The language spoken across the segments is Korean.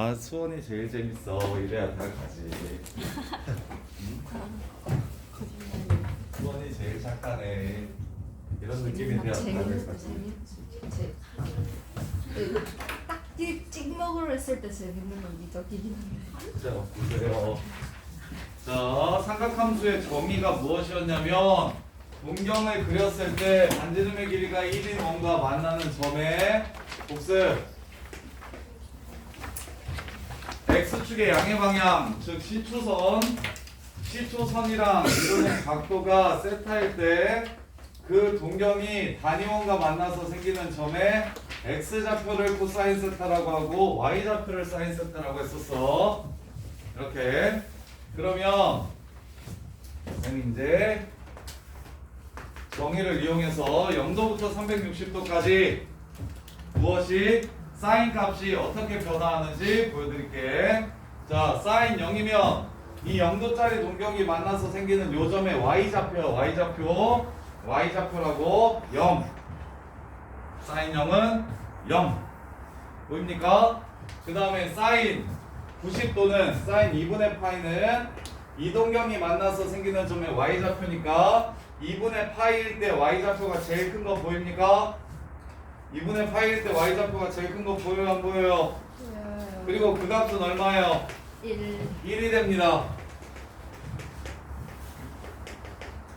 아, 수원이 제일 재밌어. 이래야 다 가지. 거짓말. 수원이 제일 착하네. 이런 느낌이 돼야 다 재밌어, 가지. 딱 찍먹으로 했을 때 재밌는 건 미적이긴 한데. 자, 보세요. 자, 삼각함수의 정의가 무엇이었냐면 동경을 그렸을 때 반지름의 길이가 1인 원과 만나는 점의 복습 X축의 양의 방향, 즉 C초선이랑 이루는 각도가 세타일 때 그 동경이 단위원과 만나서 생기는 점에 X좌표를 코사인 세타라고 하고 Y좌표를 사인 세타라고 했었어. 이렇게. 그러면 선생님 이제 정의를 이용해서 0도부터 360도까지 무엇이 사인 값이 어떻게 변화하는지 보여드릴게. 자, 사인 0이면 이 0도짜리 동경이 만나서 생기는 요 점의 Y좌표라고 0. 사인 0은 0. 보입니까? 그 다음에 사인 90도는 사인 2분의 파이는 이 동경이 만나서 생기는 점의 Y좌표니까 2분의 파이일 때 Y좌표가 제일 큰 거 보입니까? 2분의 파이일 때 Y좌표가 제일 큰 거 보여요, 안 보여요? 보여요. 그리고 그 값은 얼마예요? 1이 됩니다.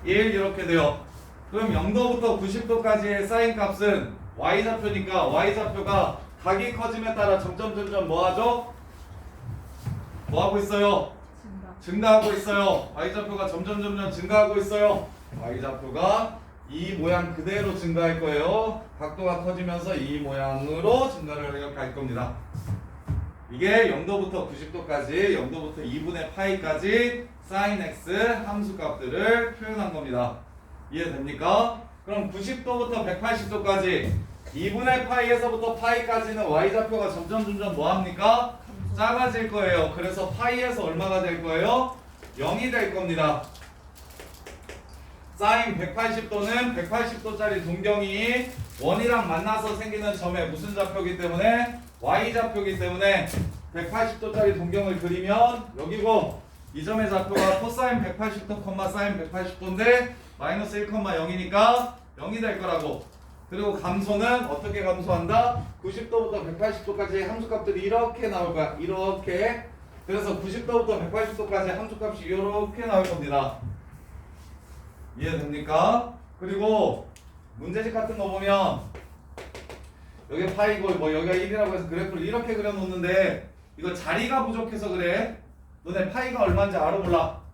1 이렇게 돼요. 그럼 0도부터 90도까지의 사인 값은 Y좌표니까 Y좌표가 각이 커짐에 따라 점점 뭐 하죠? 뭐 하고 있어요? 증가하고 있어요. Y좌표가 점점 증가하고 있어요. Y좌표가 이 모양 그대로 증가할 거예요. 각도가 커지면서 이 모양으로 증가를 할 겁니다. 이게 0도부터 90도까지, 0도부터 2분의 파이까지 sin x 함수값들을 표현한 겁니다. 이해됩니까? 그럼 90도부터 180도까지 2분의 파이에서부터 파이까지는 Y좌표가 점점 뭐 합니까? 작아질 거예요. 그래서 파이에서 얼마가 될 거예요? 0이 될 겁니다. 사인 180도는 180도짜리 동경이 원이랑 만나서 생기는 점의 무슨 좌표이기 때문에 Y좌표이기 때문에 180도짜리 동경을 그리면 여기고 이 점의 좌표가 코사인 180도, 사인 180도인데 마이너스 1,0이니까 0이 될 거라고. 그리고 감소는 어떻게 감소한다? 90도부터 180도까지 함수값들이 이렇게 나올 거야. 이렇게. 그래서 90도부터 180도까지 함수값이 이렇게 나올 겁니다. 이해됩니까? 그리고 문제집 같은 거 보면 여기 파이고 뭐 여기가 1이라고 해서 그래프를 이렇게 그려놓는데 이거 자리가 부족해서 그래. 너네 파이가 얼마인지 알아 몰라?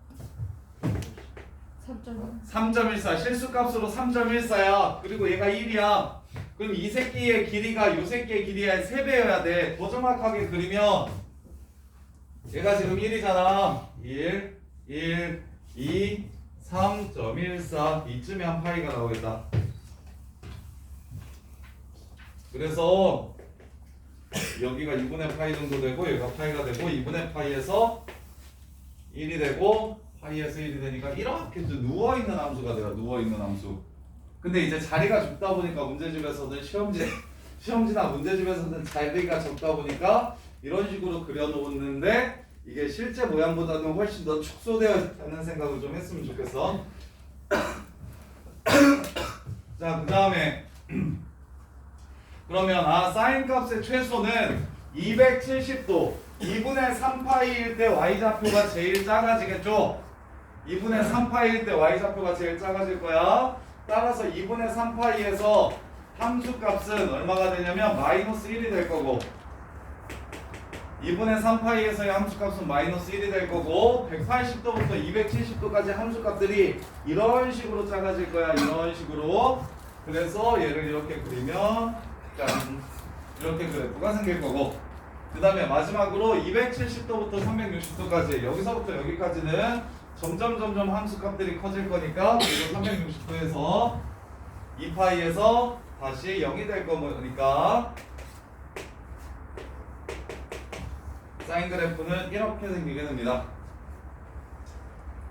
3.14 실수값으로 3.14야. 그리고 얘가 1이야. 그럼 이 새끼의 길이가 요 새끼의 길이의 3배여야 돼. 더 정확하게 그리면 얘가 지금 1이잖아. 1, 2, 3.14 이쯤에 한 파이가 나오겠다. 그래서 여기가 2분의 파이 정도 되고 여기가 파이가 되고 2분의 파이에서 1이 되고 파이에서 1이 되니까 이렇게 누워있는 함수가 돼요. 누워있는 함수. 근데 이제 자리가 좁다 보니까 문제집에서는 시험지나 문제집에서는 자리가 적다 보니까 이런 식으로 그려놓는데 이게 실제 모양보다는 훨씬 더 축소되어 있다는 생각을 좀 했으면 좋겠어. 자, 그 다음에 그러면 사인 값의 최소는 270도 2분의 3파이일 때 Y좌표가 제일 작아지겠죠? 2분의 3파이일 때 Y좌표가 제일 작아질 거야. 따라서 2분의 3파이에서 함수값은 얼마가 되냐면 마이너스 1이 될 거고 2분의 3파이에서의 함수값은 마이너스 1이 될 거고 180도부터 270도까지 함수값들이 이런 식으로 작아질 거야. 이런 식으로. 그래서 얘를 이렇게 그리면 짠 이렇게 그래프가 생길 거고 그 다음에 마지막으로 270도부터 360도까지 여기서부터 여기까지는 점점 함수값들이 커질 거니까 그리고 360도에서 2파이에서 다시 0이 될 거니까 사인 그래프는 이렇게 생기게 됩니다.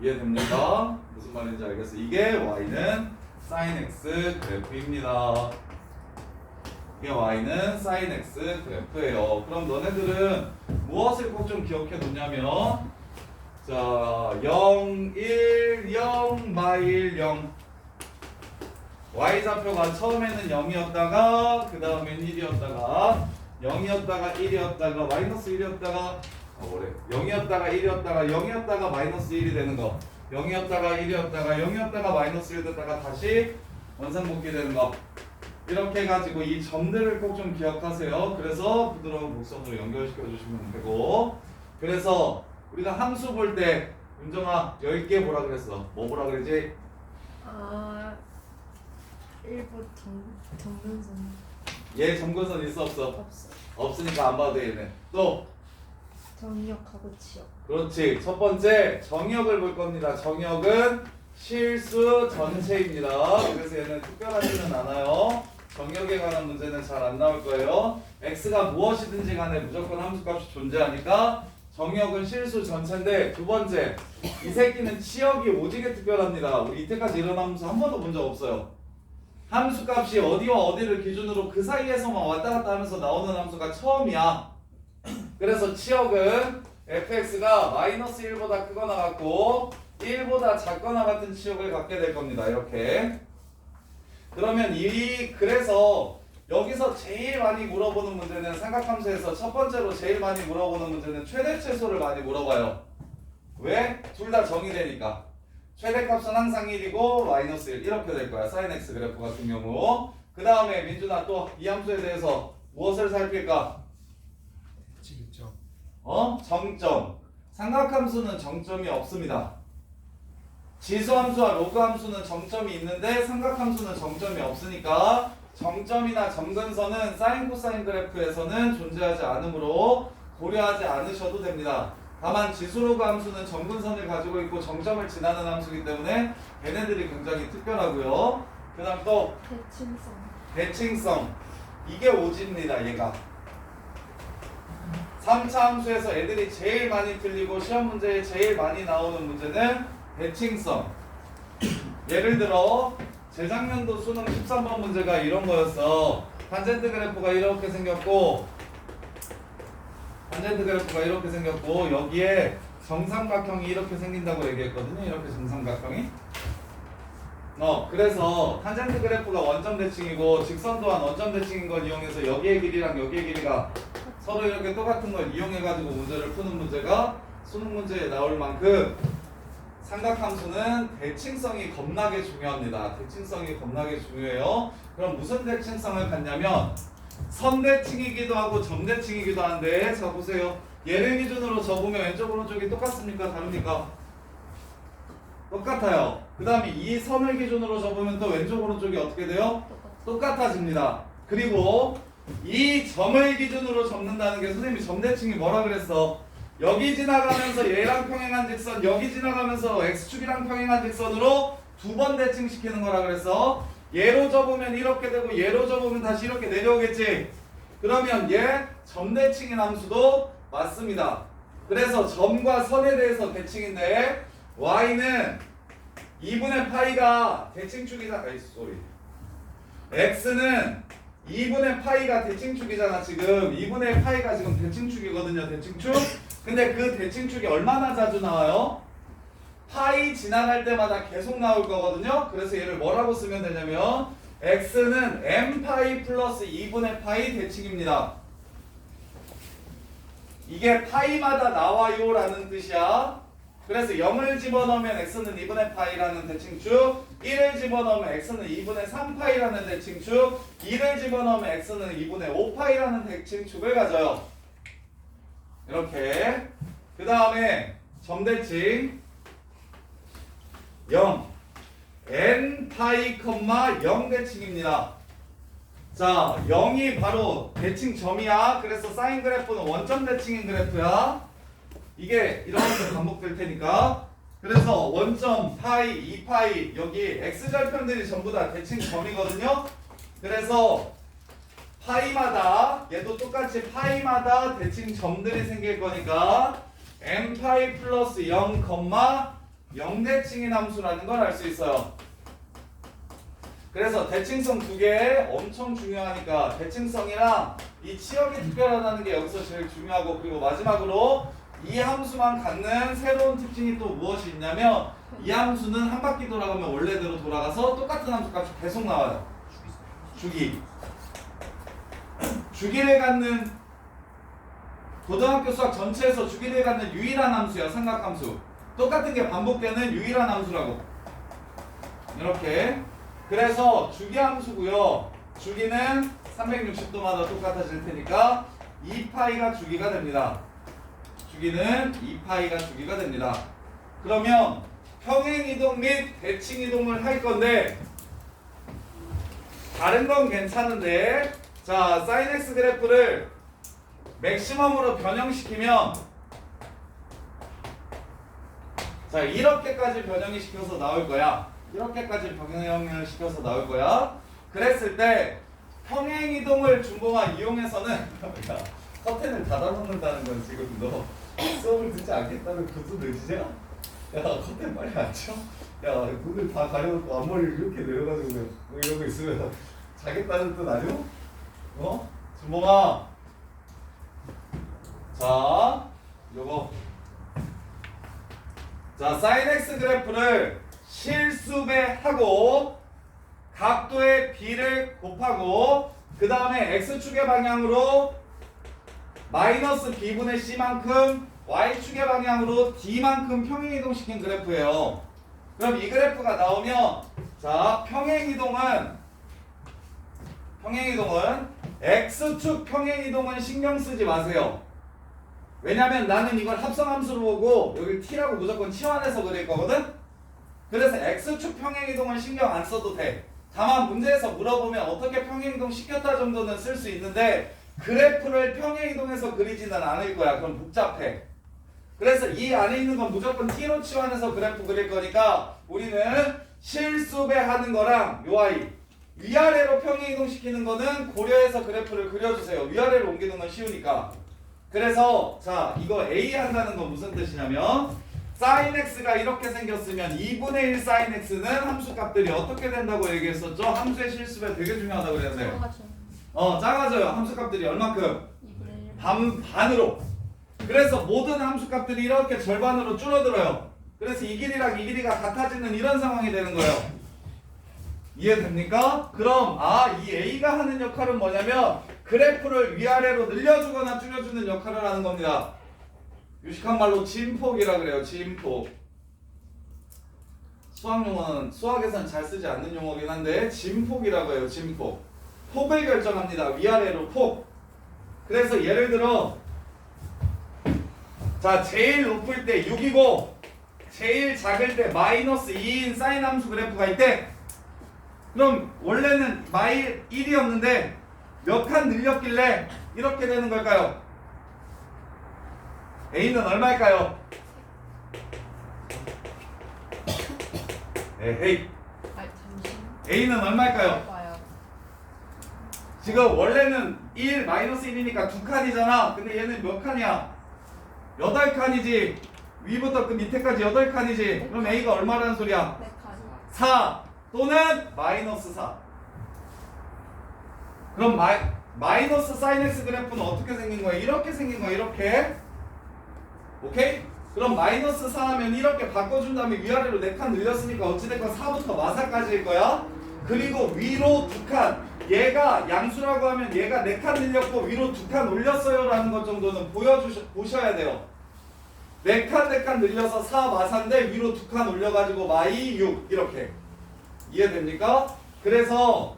이해됩니까? 무슨 말인지 알겠어요? 이게 y는 sin x 그래프입니다. 이게 y는 sin x 그래프예요. 그럼 너네들은 무엇을 꼭 좀 기억해 놓냐면 자 0, 1, 0, 마일 0 y좌표가 처음에는 0이었다가 그 다음엔 1이었다가 0이었다가 1이었다가 마이너스 1이었다가 뭐래 0이었다가 1이었다가 0이었다가 마이너스 1이 되는 거 0이었다가 1이었다가 0이었다가 마이너스 1 됐다가 다시 원상복귀 되는 거 이렇게 해가지고 이 점들을 꼭 좀 기억하세요. 그래서 부드러운 곡선으로 연결시켜 주시면 되고 그래서 우리가 함수 볼 때 윤정아 10개 보라 그랬어. 뭐 보라 그랬지? 아 일부 정면선 얘 점근선 있어 없어? 없어. 없으니까 안 봐도 돼 얘네. 또 정력하고 지역. 그렇지. 첫 번째 정역을 볼 겁니다. 정역은 실수 전체입니다. 그래서 얘는 특별하지는 않아요. 정역에 관한 문제는 잘 안 나올 거예요. x가 무엇이든지 간에 무조건 함수값이 존재하니까 정역은 실수 전체인데 두 번째 이 새끼는 치역이 오지게 특별합니다. 우리 이때까지 이런 함수 한 번도 본 적 없어요. 함수값이 어디와 어디를 기준으로 그 사이에서만 왔다 갔다 하면서 나오는 함수가 처음이야. 그래서 치역은 fx가 마이너스 1보다 크거나 같고 1보다 작거나 같은 치역을 갖게 될 겁니다. 이렇게. 그러면 그래서 여기서 제일 많이 물어보는 문제는 삼각함수에서 첫 번째로 제일 많이 물어보는 문제는 최대최소를 많이 물어봐요. 왜? 둘 다 정의되니까. 최대값은 항상 1이고 마이너스 1 이렇게 될 거야. sin x 그래프 같은 경우. 그 다음에 민준아 또 이 함수에 대해서 무엇을 살필까? 지겠죠. 정점. 삼각함수는 정점이 없습니다. 지수함수와 로그함수는 정점이 있는데 삼각함수는 정점이 없으니까 정점이나 점근선은 사인 코사인 그래프에서는 존재하지 않으므로 고려하지 않으셔도 됩니다. 다만 지수로그 함수는 점근선을 가지고 있고 정점을 지나는 함수이기 때문에 얘네들이 굉장히 특별하고요. 그 다음 또 대칭성. 대칭성. 이게 오지입니다. 얘가 3차 함수에서 애들이 제일 많이 틀리고 시험 문제에 제일 많이 나오는 문제는 대칭성. 예를 들어 재작년도 수능 13번 문제가 이런 거였어. 탄젠트 그래프가 이렇게 생겼고 여기에 정삼각형이 이렇게 생긴다고 얘기했거든요. 이렇게 정삼각형이. 그래서 탄젠트 그래프가 원점 대칭이고 직선 또한 원점 대칭인 걸 이용해서 여기의 길이랑 여기의 길이가 서로 이렇게 똑같은 걸 이용해가지고 문제를 푸는 문제가 수능 문제에 나올 만큼 삼각함수는 대칭성이 겁나게 중요합니다. 대칭성이 겁나게 중요해요. 그럼 무슨 대칭성을 갖냐면 선대칭이기도 하고 점대칭이기도 한데 자 보세요. 얘를 기준으로 접으면 왼쪽 오른쪽이 똑같습니까? 다릅니까? 똑같아요. 그 다음에 이 선을 기준으로 접으면 또 왼쪽 오른쪽이 어떻게 돼요? 똑같아집니다. 그리고 이 점을 기준으로 접는다는 게 선생님이 점대칭이 뭐라 그랬어? 여기 지나가면서 얘랑 평행한 직선, 여기 지나가면서 x축이랑 평행한 직선으로 두 번 대칭시키는 거라 그랬어. 얘로 접으면 이렇게 되고 얘로 접으면 다시 이렇게 내려오겠지. 그러면 얘 점대칭인 함수도 맞습니다. 그래서 점과 선에 대해서 대칭인데 y는 2분의 파이가 대칭축이잖아. x는 2분의 파이가 대칭축이잖아. 지금 2분의 파이가 지금 대칭축이거든요. 대칭축. 근데 그 대칭축이 얼마나 자주 나와요? 파이 지나갈 때마다 계속 나올 거거든요. 그래서 얘를 뭐라고 쓰면 되냐면 x는 m파이 플러스 2분의 파이 대칭입니다. 이게 파이마다 나와요 라는 뜻이야. 그래서 0을 집어넣으면 x는 2분의 파이라는 대칭축, 1을 집어넣으면 x는 2분의 3파이라는 대칭축, 2를 집어넣으면 x는 2분의 5파이라는 대칭축을 가져요. 이렇게. 그 다음에 점대칭 0 n파이, 0 대칭입니다. 자, 0이 바로 대칭점이야. 그래서 사인 그래프는 원점 대칭인 그래프야. 이게 이렇게 반복될 테니까. 그래서 원점, 파이, 2파이, 여기 x절편들이 전부 다 대칭점이거든요. 그래서 파이마다, 얘도 똑같이 파이마다 대칭점들이 생길 거니까 m파이 플러스 0, 0 대칭인 함수라는 걸 알 수 있어요. 그래서 대칭성 두 개 엄청 중요하니까 대칭성이랑 이 치역이 특별하다는 게 여기서 제일 중요하고, 그리고 마지막으로 이 함수만 갖는 새로운 특징이 또 무엇이 있냐면, 이 함수는 한 바퀴 돌아가면 원래대로 돌아가서 똑같은 함수값이 계속 나와요. 주기. 주기를 갖는, 고등학교 수학 전체에서 주기를 갖는 유일한 함수야. 삼각함수. 똑같은 게 반복되는 유일한 함수라고. 이렇게. 그래서 주기함수고요. 주기는 360도마다 똑같아질 테니까 2파이가 주기가 됩니다. 주기는 2파이가 주기가 됩니다. 그러면 평행이동 및 대칭이동을 할 건데, 다른 건 괜찮은데, 자, sin x 그래프를 맥시멈으로 변형시키면, 자, 이렇게까지 변형이 시켜서 나올 거야. 이렇게까지 변형을 시켜서 나올 거야. 그랬을 때 평행이동을 준봉화 이용해서는 야, 커튼을 닫아놓는다는 건 지금 너 수업을 듣지 않겠다는 무슨 의지야? 야, 커튼 빨리 앉혀. 야, 눈을 다 가려놓고 앞머리를 이렇게 내려가지고 뭐 이러고 있으면 자겠다는 뜻 아니야? 어? 준봉아. 자, 요거. 자, sin x 그래프를 실수배하고 각도의 b를 곱하고, 그 다음에 x축의 방향으로 마이너스 b분의 c만큼, y축의 방향으로 d만큼 평행이동시킨 그래프예요. 그럼 이 그래프가 나오면, 자, 평행이동은 x축 평행이동은 신경 쓰지 마세요. 왜냐면 나는 이걸 합성함수로 보고 여기 t라고 무조건 치환해서 그릴 거거든. 그래서 x축 평행이동은 신경 안 써도 돼. 다만 문제에서 물어보면 어떻게 평행이동 시켰다 정도는 쓸 수 있는데, 그래프를 평행이동해서 그리지는 않을 거야. 그럼 복잡해. 그래서 이 안에 있는 건 무조건 t로 치환해서 그래프 그릴 거니까 우리는 실수배하는 거랑 요 아이 위아래로 평행이동 시키는 거는 고려해서 그래프를 그려주세요. 위아래로 옮기는 건 쉬우니까. 그래서 자, 이거 A 한다는 건 무슨 뜻이냐면, sin x가 이렇게 생겼으면 2분의 1 sin x는 함수 값들이 어떻게 된다고 얘기했었죠? 함수의 실수배 되게 중요하다고 그랬는데, 작아져요. 함수 값들이 얼만큼? 2분의 1. 반으로. 그래서 모든 함수 값들이 이렇게 절반으로 줄어들어요. 그래서 이 길이랑 이 길이가 같아지는 이런 상황이 되는 거예요. 이해됩니까? 그럼 이 A가 하는 역할은 뭐냐면 그래프를 위아래로 늘려주거나 줄여주는 역할을 하는 겁니다. 유식한 말로 진폭이라 그래요. 진폭. 수학 용어는 수학에서는 잘 쓰지 않는 용어긴 한데 진폭이라고 해요. 진폭. 폭을 결정합니다. 위아래로 폭. 그래서 예를 들어, 자, 제일 높을 때 6이고 제일 작을 때 마이너스 2인 사인 함수 그래프가 있대. 그럼 원래는 마일 1이었는데 몇 칸 늘렸길래 이렇게 되는 걸까요? A는 얼마일까요? 에헤이. 잠시만. A는 얼마일까요? 봐요. 지금 원래는 1 마이너스 1이니까 2칸이잖아. 근데 얘는 몇 칸이야? 8칸이지. 위부터 그 밑에까지 8칸이지. 그럼 A가 얼마라는 소리야? 4칸. 4 또는 마이너스 4. 그럼 마이너스 sin x 그래프는 어떻게 생긴 거야? 이렇게 생긴 거야. 이렇게. 오케이? 그럼 마이너스 4 하면 이렇게 바꿔준 다음에 위아래로 4칸 늘렸으니까 어찌됐건 4부터 마사까지일 거야. 그리고 위로 2칸. 얘가 양수라고 하면 얘가 4칸 늘렸고 위로 2칸 올렸어요 라는 것 정도는 보셔야 돼요. 4칸 늘려서 4 마사인데 위로 2칸 올려가지고 마이 6 이렇게. 이해됩니까? 그래서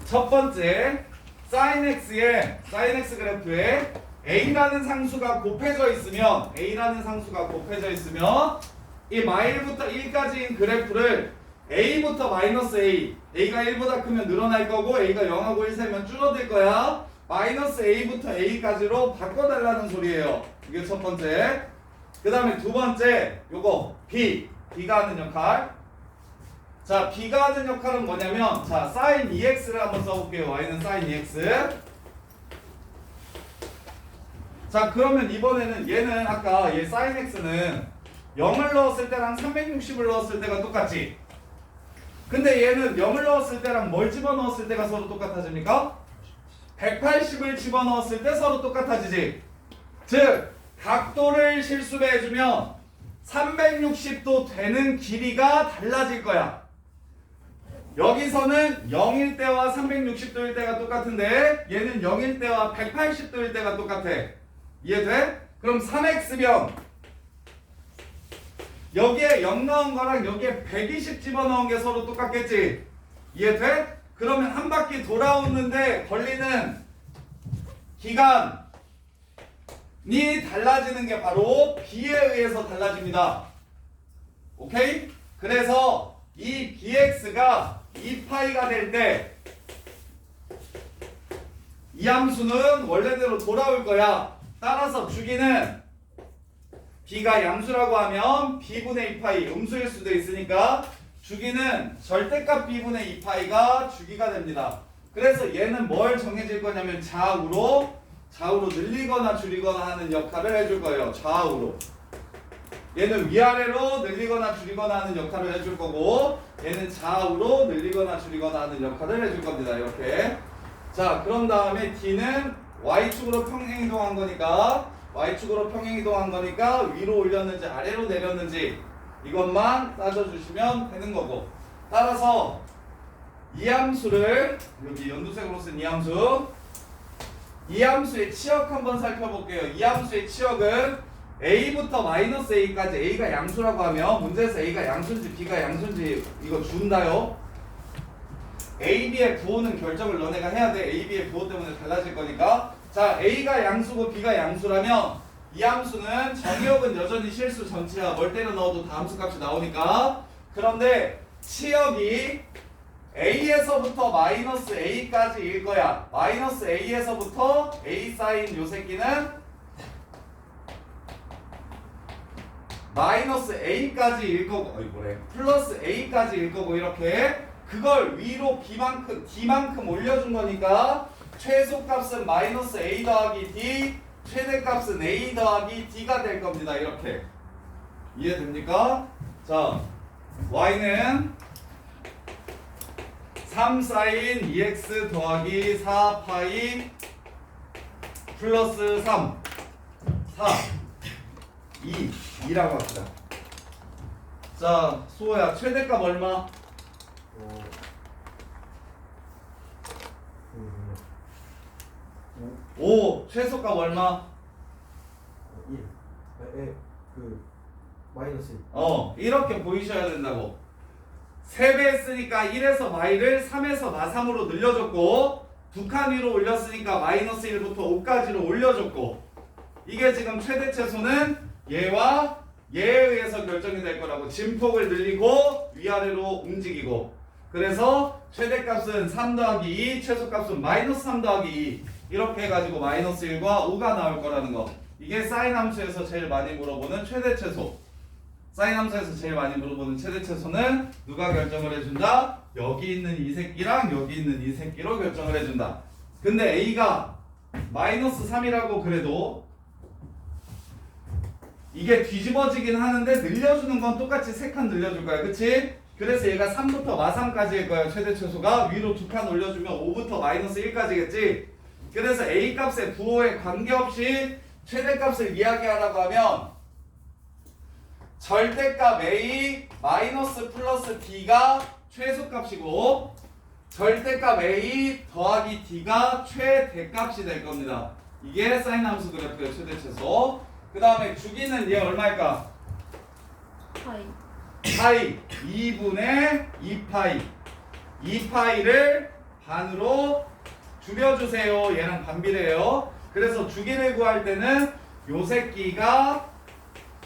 첫 번째 sin x 그래프에 A라는 상수가 곱해져 있으면 이 마일부터 1까지인 그래프를 A부터 마이너스 A, A가 1보다 크면 늘어날 거고 A가 0하고 1 세면 줄어들 거야. 마이너스 A부터 A까지로 바꿔달라는 소리예요. 이게 첫 번째. 그 다음에 두 번째 요거 B가 하는 역할. 자, B가 하는 역할은 뭐냐면, 자, sin 2x를 한번 써볼게요. Y는 sin 2x. 자, 그러면 이번에는 얘는 아까 얘 sin x는 0을 넣었을 때랑 360을 넣었을 때가 똑같지. 근데 얘는 0을 넣었을 때랑 뭘 집어넣었을 때가 서로 똑같아집니까? 180을 집어넣었을 때 서로 똑같아지지. 즉 각도를 실수해주면 360도 되는 길이가 달라질 거야. 여기서는 0일 때와 360도일 때가 똑같은데 얘는 0일 때와 180도일 때가 똑같아. 이해돼? 그럼 3x면 여기에 0 넣은 거랑 여기에 120 집어넣은 게 서로 똑같겠지? 이해돼? 그러면 한 바퀴 돌아오는데 걸리는 기간이 달라지는 게 바로 b에 의해서 달라집니다. 오케이? 그래서 이 bx가 2파이가 될 때 이 함수는 원래대로 돌아올 거야. 따라서 주기는 b가 양수라고 하면 b분의 2파이 음수일 수도 있으니까 주기는 절대값 b분의 2파이가 주기가 됩니다. 그래서 얘는 뭘 정해질 거냐면 좌우로 늘리거나 줄이거나 하는 역할을 해줄 거예요. 좌우로. 얘는 위아래로 늘리거나 줄이거나 하는 역할을 해줄 거고 얘는 좌우로 늘리거나 줄이거나 하는 역할을 해줄 겁니다. 이렇게. 자, 그런 다음에 d는 y축으로 평행이동한 거니까 위로 올렸는지 아래로 내렸는지 이것만 따져주시면 되는 거고 따라서 이 함수를 여기 연두색으로 쓴 이 함수의 치역 한번 살펴볼게요. 이 함수의 치역은 a부터 마이너스 a까지 a가 양수라고 하면 문제에서 a가 양수인지 b가 양수인지 이거 준다요. a, b의 부호는 결정을 너네가 해야 돼. a, b의 부호 때문에 달라질 거니까. 자, a가 양수고 b가 양수라면 이 함수는 정의역은 여전히 실수 전체야. 뭘 때려 넣어도 다 함수값이 나오니까. 그런데 치역이 a에서부터 마이너스 a까지일 거야. 마이너스 a에서부터 a 사인 요 새끼는 마이너스 a까지일 거고 플러스 a까지일 거고 이렇게 그걸 위로 d만큼 올려준 거니까 최소값은 마이너스 a 더하기 d 최대값은 a 더하기 d가 될 겁니다. 이렇게 이해됩니까? 자, y는 3 사인 2x 더하기 4파이 플러스 3 4 2라고 합시다. 자, 수호야 최대값 얼마? 5 최소값 얼마? 1. 마이너스 1. 이렇게 보이셔야 된다고. 3배 했으니까 1에서 마이를 3에서 마3으로 늘려줬고 2칸 위로 올렸으니까 마이너스 1부터 5까지로 올려줬고 이게 지금 최대 최소는 얘와 얘에 의해서 결정이 될 거라고. 진폭을 늘리고 위아래로 움직이고 그래서 최대값은 3 더하기 2 최소값은 마이너스 3 더하기 2 이렇게 해가지고 마이너스 1과 5가 나올 거라는 거. 이게 사인 함수에서 제일 많이 물어보는 최대 최소. 사인 함수에서 제일 많이 물어보는 최대 최소는 누가 결정을 해준다? 여기 있는 이 새끼랑 여기 있는 이 새끼로 결정을 해준다. 근데 a가 마이너스 3이라고 그래도 이게 뒤집어지긴 하는데 늘려주는 건 똑같이 3칸 늘려줄 거야. 그치? 그래서 얘가 3부터 마3까지일 거야. 최대 최소가 위로 2칸 올려주면 5부터 마이너스 1까지겠지? 그래서 a 값의 부호에 관계없이 최대값을 이야기하라고 하면 절대값 a 마이너스 플러스 d가 최소값이고 절대값 a 더하기 d가 최대값이 될 겁니다. 이게 사인 함수 그래프의 최대 최소. 그 다음에 주기는 얘 얼마일까? 파이 2분의 2파이 2파이를 반으로 줄여주세요. 얘랑 반비례해요. 그래서 주기를 구할 때는 요 새끼가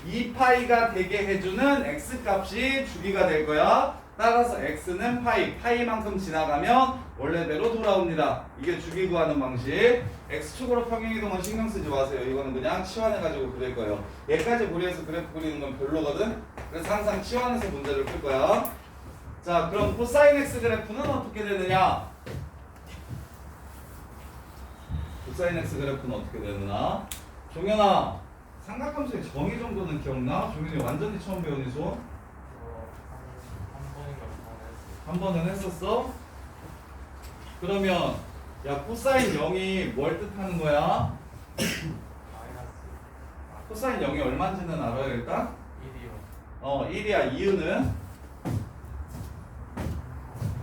2파이가 되게 해주는 x값이 주기가 될 거야. 따라서 x는 파이만큼 지나가면 원래대로 돌아옵니다. 이게 주기 구하는 방식. x축으로 평행이동은 신경 쓰지 마세요. 이거는 그냥 치환해가지고 그릴 거예요. 얘까지 무리해서 그래프 그리는 건 별로거든. 그래서 항상 치환해서 문제를 풀 거야. 자, 그럼 코사인 x 그래프는 어떻게 되느냐? 코사인 x 그래프는 어떻게 되느냐? 종현아, 삼각함수의 정의 정도는 기억나? 종현이 완전히 처음 배우니 손? 한 번은 했었어? 그러면 야, 코사인 0이 뭘 뜻하는 거야? 코사인 0이 얼마인지는 알아야 일단? 1이야. 이유는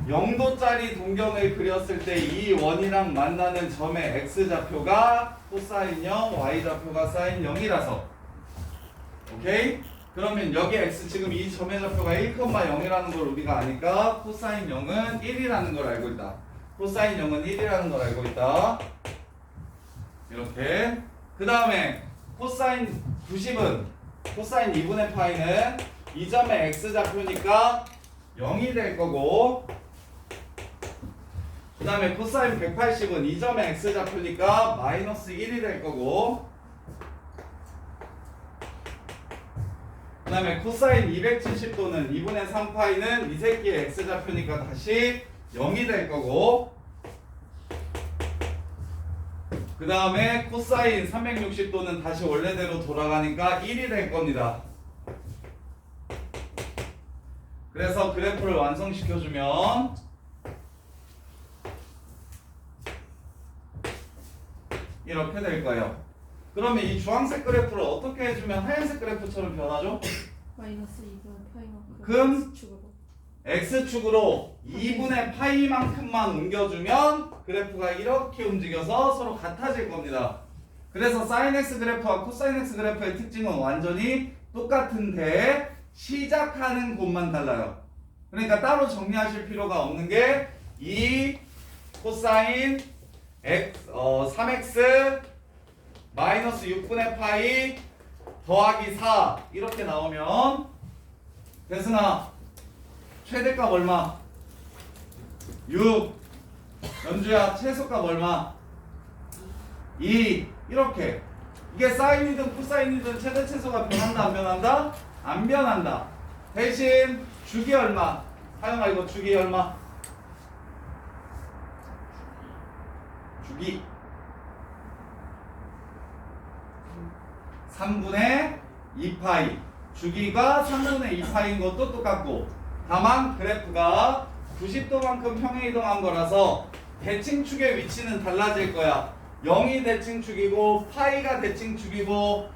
0도짜리 동경을 그렸을 때 이 원이랑 만나는 점의 x좌표가 코사인 0, y좌표가 사인 0이라서. 오케이? 그러면 여기 x 지금 이 점의 좌표가 1,0이라는 걸 우리가 아니까 코사인 0은 1이라는 걸 알고 있다. 코사인 0은 1이라는 걸 알고 있다. 이렇게. 그 다음에 코사인 90은 코사인 2분의 파이는 이 점의 x좌표니까 0이 될 거고, 그 다음에 코사인 180은 이 점의 x좌표니까 마이너스 1이 될 거고, 그 다음에 코사인 270도는 2분의 3파이는 이 새끼의 x좌표니까 다시 0이 될 거고, 그 다음에 코사인 360도는 다시 원래대로 돌아가니까 1이 될 겁니다. 그래서 그래프를 완성시켜주면 이렇게 될 거예요. 그러면 이 주황색 그래프를 어떻게 해주면 하얀색 그래프처럼 변하죠? 마이너스 2분 파이만큼 금? X축으로. X축으로 2분의 파이만큼만 옮겨주면 그래프가 이렇게 움직여서 서로 같아질 겁니다. 그래서 사인 X 그래프와 코사인 X 그래프의 특징은 완전히 똑같은데 시작하는 곳만 달라요. 그러니까 따로 정리하실 필요가 없는 게 이 코사인 X, 3X 마이너스 6분의 파이 더하기 4 이렇게 나오면 대승아 최대값 얼마? 6. 연주야 최소값 얼마? 2. 이렇게. 이게 사인이든 코사인이든 최대 최소가 변한다 안 변한다? 안 변한다. 대신 주기 얼마? 하영아 이거 주기 얼마? 주기 3분의 2파이. 주기가 3분의 2파이인 것도 똑같고, 다만 그래프가 90도만큼 평행 이동한 거라서 대칭축의 위치는 달라질 거야. 0이 대칭축이고 파이가 대칭축이고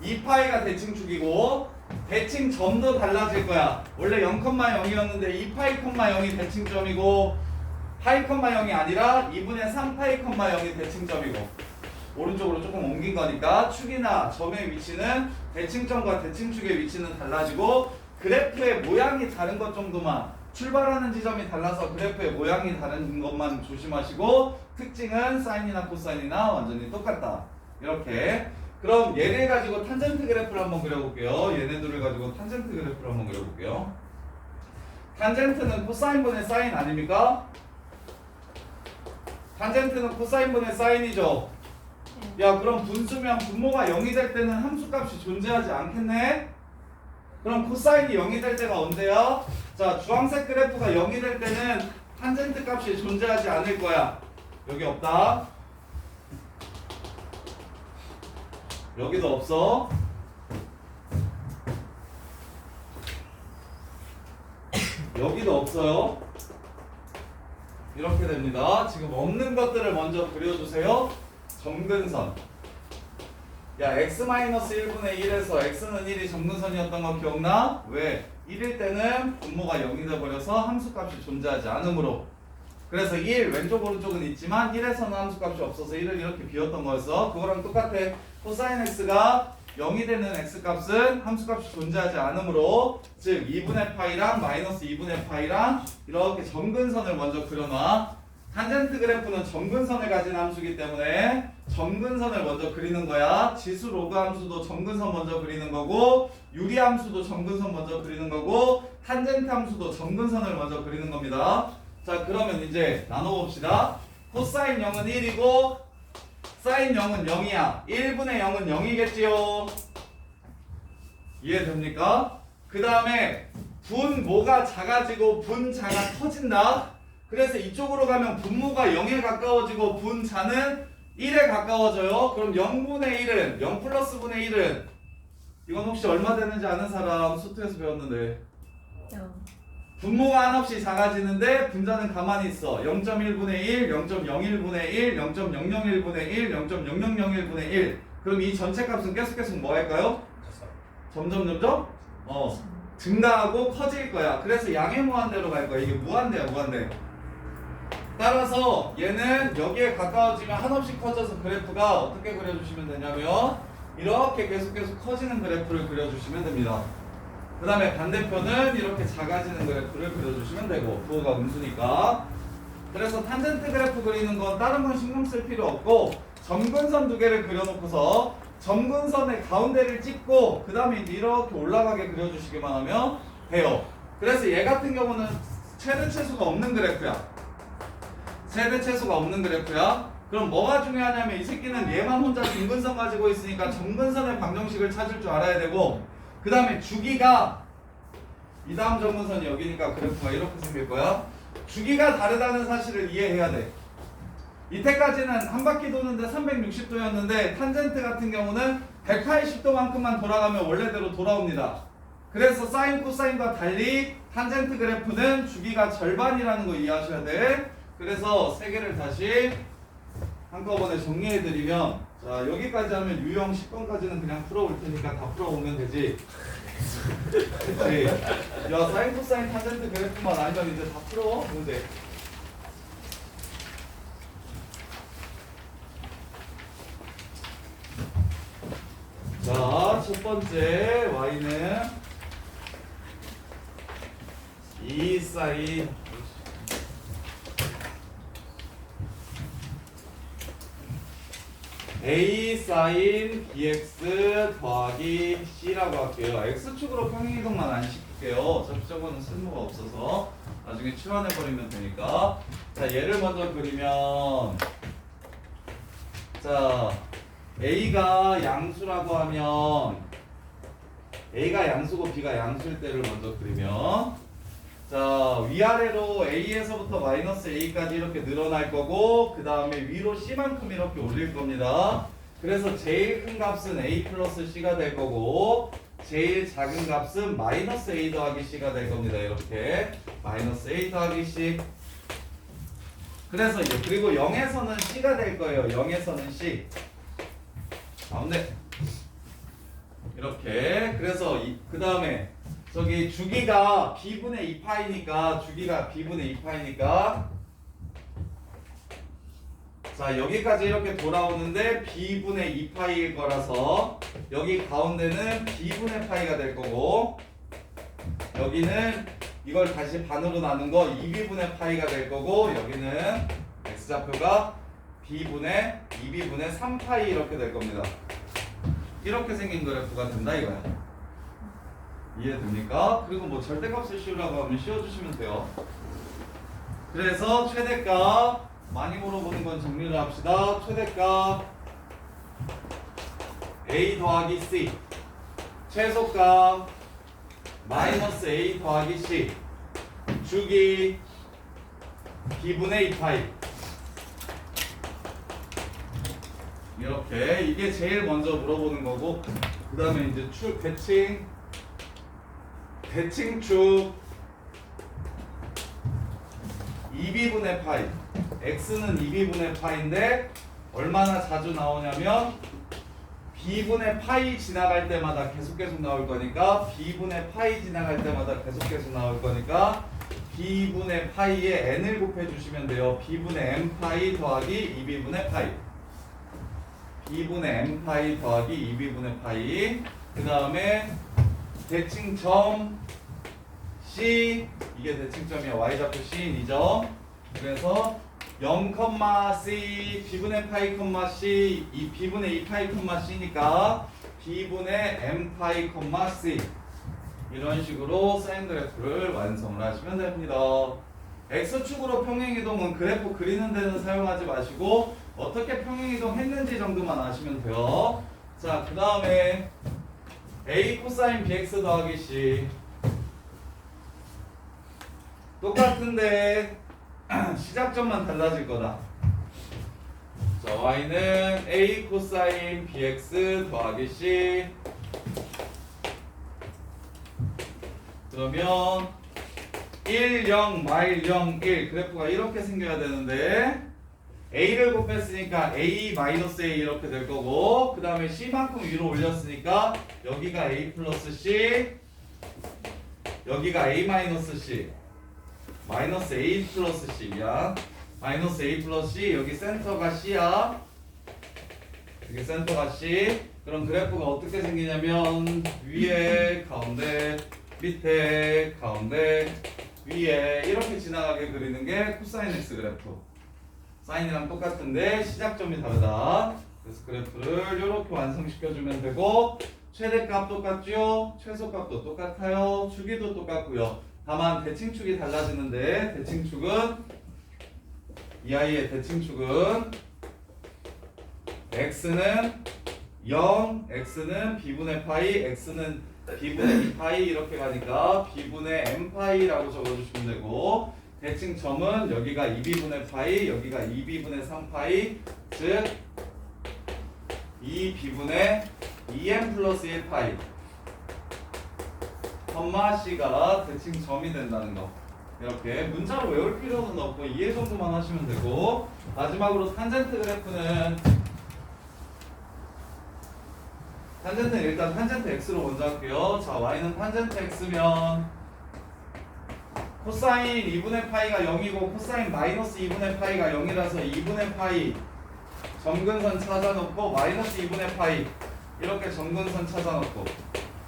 2파이가 대칭축이고 대칭점도 달라질 거야. 원래 0,0이었는데 2파이, 0이 대칭점이고 파이, 0이 아니라 2분의 3파이, 0이 대칭점이고, 오른쪽으로 조금 옮긴 거니까 축이나 점의 위치는 대칭점과 대칭축의 위치는 달라지고 그래프의 모양이 다른 것 정도만, 출발하는 지점이 달라서 그래프의 모양이 다른 것만 조심하시고 특징은 사인이나 코사인이나 완전히 똑같다. 이렇게. 그럼 얘네 가지고 탄젠트 그래프를 한번 그려볼게요. 얘네들을 가지고 탄젠트 그래프를 한번 그려볼게요. 탄젠트는 코사인분의 사인 아닙니까? 탄젠트는 코사인분의 사인이죠. 야, 그럼 분수면 분모가 0이 될 때는 함수값이 존재하지 않겠네? 그럼 코사인이 0이 될 때가 언제야? 자, 주황색 그래프가 0이 될 때는 탄젠트 값이 존재하지 않을 거야. 여기 없다. 여기도 없어. 여기도 없어요. 이렇게 됩니다. 지금 없는 것들을 먼저 그려주세요. 점근선. 야, x-1분의 1에서 x는 1이 점근선이었던 거 기억나? 왜? 1일 때는 분모가 0이 돼버려서 함수값이 존재하지 않으므로. 그래서 1 왼쪽 오른쪽은 있지만 1에서는 함수값이 없어서 1을 이렇게 비웠던 거였어. 그거랑 똑같아. 코사인 x가 0이 되는 x값은 함수값이 존재하지 않으므로, 즉 2분의 파이랑 마이너스 2분의 파이랑 이렇게 점근선을 먼저 그려놔. 탄젠트 그래프는 점근선을 가진 함수이기 때문에 점근선을 먼저 그리는 거야. 지수 로그 함수도 점근선 먼저 그리는 거고, 유리 함수도 점근선 먼저 그리는 거고, 탄젠트 함수도 점근선을 먼저 그리는 겁니다. 자, 그러면 이제 나눠봅시다. 코사인 0은 1이고 사인 0은 0이야. 1분의 0은 0이겠지요. 이해됩니까? 그 다음에 분모가 작아지고 분자가 커진다. 그래서 이쪽으로 가면 분모가 0에 가까워지고 분자는 1에 가까워져요. 그럼 0분의 1은 0 플러스 분의 1은 이건 혹시 얼마 되는지 아는 사람 수트에서 배웠는데 0. 분모가 한없이 작아지는데 분자는 가만히 있어. 0.1분의 1, 0.01분의 1, 0.001분의 1, 0.0001분의 1. 그럼 이 전체 값은 계속 뭐 할까요? 점점 증가하고 커질 거야. 그래서 양의 무한대로 갈 거야. 이게 무한대야, 무한대. 따라서 얘는 여기에 가까워지면 한없이 커져서 그래프가 어떻게 그려주시면 되냐면 이렇게 계속 커지는 그래프를 그려주시면 됩니다. 그 다음에 반대편은 이렇게 작아지는 그래프를 그려주시면 되고, 부호가 음수니까. 그래서 탄젠트 그래프 그리는 건 다른 건 신경 쓸 필요 없고, 점근선 두 개를 그려놓고서 점근선의 가운데를 찍고 그 다음에 이제 이렇게 올라가게 그려주시기만 하면 돼요. 그래서 얘 같은 경우는 최대 최소가 없는 그래프야. 최대 최소가 없는 그래프야. 그럼 뭐가 중요하냐면 이 새끼는 얘만 혼자 점근선 가지고 있으니까 점근선의 방정식을 찾을 줄 알아야 되고, 그 다음에 주기가 이 다음 점근선이 여기니까 그래프가 이렇게 생길 거야. 주기가 다르다는 사실을 이해해야 돼. 이때까지는 한 바퀴 도는데 360도였는데 탄젠트 같은 경우는 180도만큼만 돌아가면 원래대로 돌아옵니다. 그래서 사인 코사인과 달리 탄젠트 그래프는 주기가 절반이라는 거 이해하셔야 돼. 그래서 세 개를 다시 한꺼번에 정리해드리면, 자 여기까지 하면 유형 10번까지는 그냥 풀어올 테니까 다 풀어오면 되지. 그치? 야 사인 코사인 탄젠트 그래프만 알면 이제 다 풀어 문제. 자, 첫 번째 y는 2 사인 a 사인 bx 더하기 c라고 할게요. x축으로 평행이동만 안 시킬게요. 어차피 저거는 쓸모가 없어서 나중에 치환해버리면 되니까. 자, 얘를 먼저 그리면, 자 A가 양수라고 하면 A가 양수고 B가 양수일 때를 먼저 그리면, 자 위아래로 A에서부터 마이너스 A까지 이렇게 늘어날 거고 그 다음에 위로 C만큼 이렇게 올릴 겁니다. 그래서 제일 큰 값은 A 플러스 C가 될 거고 제일 작은 값은 마이너스 A 더하기 C가 될 겁니다. 이렇게 마이너스 A 더하기 C. 그래서 이제 그리고 0에서는 C가 될 거예요. 0에서는 C. 가운데 이렇게. 그래서 그 다음에 저기 주기가 b분의 2파이니까 주기가 b분의 2파이니까 자 여기까지 이렇게 돌아오는데 b분의 2파이일 거라서 여기 가운데는 b분의 파이가 될 거고 여기는 이걸 다시 반으로 나눈 거 2b분의 파이가 될 거고 여기는 x좌표가 b분의 2b분의 3파이 이렇게 될 겁니다. 이렇게 생긴 그래프가 된다 이거야. 이해됩니까? 그리고 뭐 절대값을 씌우라고 하면 씌워주시면 돼요. 그래서 최대값 많이 물어보는 건 정리를 합시다. 최대값 a 더하기 c, 최소값 마이너스 a 더하기 c, 주기 b분의 2파이. 이렇게 이게 제일 먼저 물어보는 거고 그 다음에 이제 축 대칭축 2b분의 파이. x는 2b분의 파이인데 얼마나 자주 나오냐면 b분의 파이 지나갈 때마다 계속 나올 거니까 b분의 파이 지나갈 때마다 계속 나올 거니까 b분의 파이에 n을 곱해 주시면 돼요. b분의 m 파이 더하기 2b분의 파이. b분의 m 파이 더하기 2b분의 파이. 그 다음에 대칭점 C, 이게 대칭점이야. y좌표 C이죠. 그래서 0,C b분의 파이, C, 이 b분의 2파이, C니까 b분의 m 파이, C 이런 식으로 사인 그래프를 완성을 하시면 됩니다. x축으로 평행이동은 그래프 그리는 데는 사용하지 마시고 어떻게 평행이동 했는지 정도만 아시면 돼요. 자, 그 다음에 a 코사인 bx 더하기 c 똑같은데 시작점만 달라질 거다. 자, y는 a 코사인 bx 더하기 c. 그러면 1, 0, 마일 0, 1 그래프가 이렇게 생겨야 되는데 A를 곱했으니까 A 마이너스 A 이렇게 될 거고 그 다음에 C만큼 위로 올렸으니까 여기가 A 플러스 C 여기가 A 마이너스 C 마이너스 A 플러스 C야 마이너스 A 플러스 C 여기 센터가 C야 여기 센터가 C 그럼 그래프가 어떻게 생기냐면 위에 가운데 밑에 가운데 위에 이렇게 지나가게 그리는 게 코사인 X 그래프 사인이랑 똑같은데 시작점이 다르다 그래서 그래프를 이렇게 완성시켜주면 되고 최대값 똑같죠? 최소값도 똑같아요 주기도 똑같고요 다만 대칭축이 달라지는데 대칭축은 이 아이의 대칭축은 x는 0, x는 b분의 파이, x는 b분의 2파이 이렇게 가니까 b분의 n파이라고 적어주시면 되고 대칭점은 여기가 2b분의 파이, 여기가 2b분의 3파이 즉 2b분의 2n 플러스 1파이 c가 대칭점이 된다는 거 이렇게 문자로 외울 필요는 없고 이해 정도만 하시면 되고 마지막으로 탄젠트 그래프는 탄젠트는 일단 탄젠트 x로 먼저 할게요. 자 y는 탄젠트 x면 코사인 2분의 파이가 0이고 코사인 마이너스 2분의 파이가 0이라서 2분의 파이 점근선 찾아놓고 마이너스 2분의 파이 이렇게 점근선 찾아놓고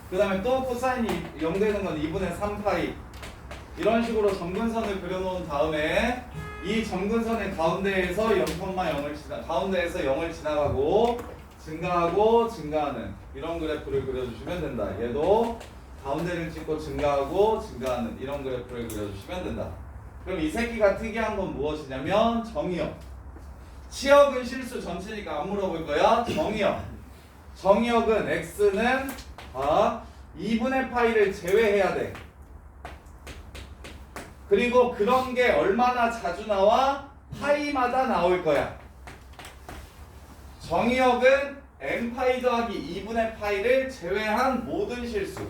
그 다음에 또 코사인이 0 되는 건 2분의 3파이 이런 식으로 점근선을 그려놓은 다음에 이 점근선의 가운데에서 0,0을 가운데에서 0을 지나가고 증가하고 증가하는 이런 그래프를 그려주시면 된다. 얘도 가운데를 찍고 증가하고 증가하는 이런 그래프를 그려주시면 된다. 그럼 이 새끼가 특이한 건 무엇이냐면 정의역. 치역은 실수 전체니까 안 물어볼 거야. 정의역. 정의역은 x는 2분의 파이를 제외해야 돼. 그리고 그런 게 얼마나 자주 나와? 파이마다 나올 거야. 정의역은 n파이 더하기 2분의 파이를 제외한 모든 실수.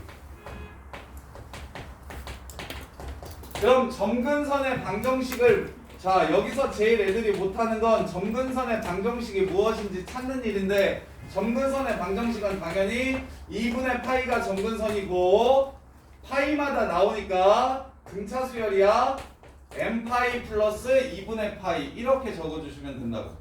그럼 점근선의 방정식을 자 여기서 제일 애들이 못하는 건 점근선의 방정식이 무엇인지 찾는 일인데 점근선의 방정식은 당연히 2분의 파이가 점근선이고 파이마다 나오니까 등차 수열이야 n파이 플러스 2분의 파이 이렇게 적어주시면 된다고.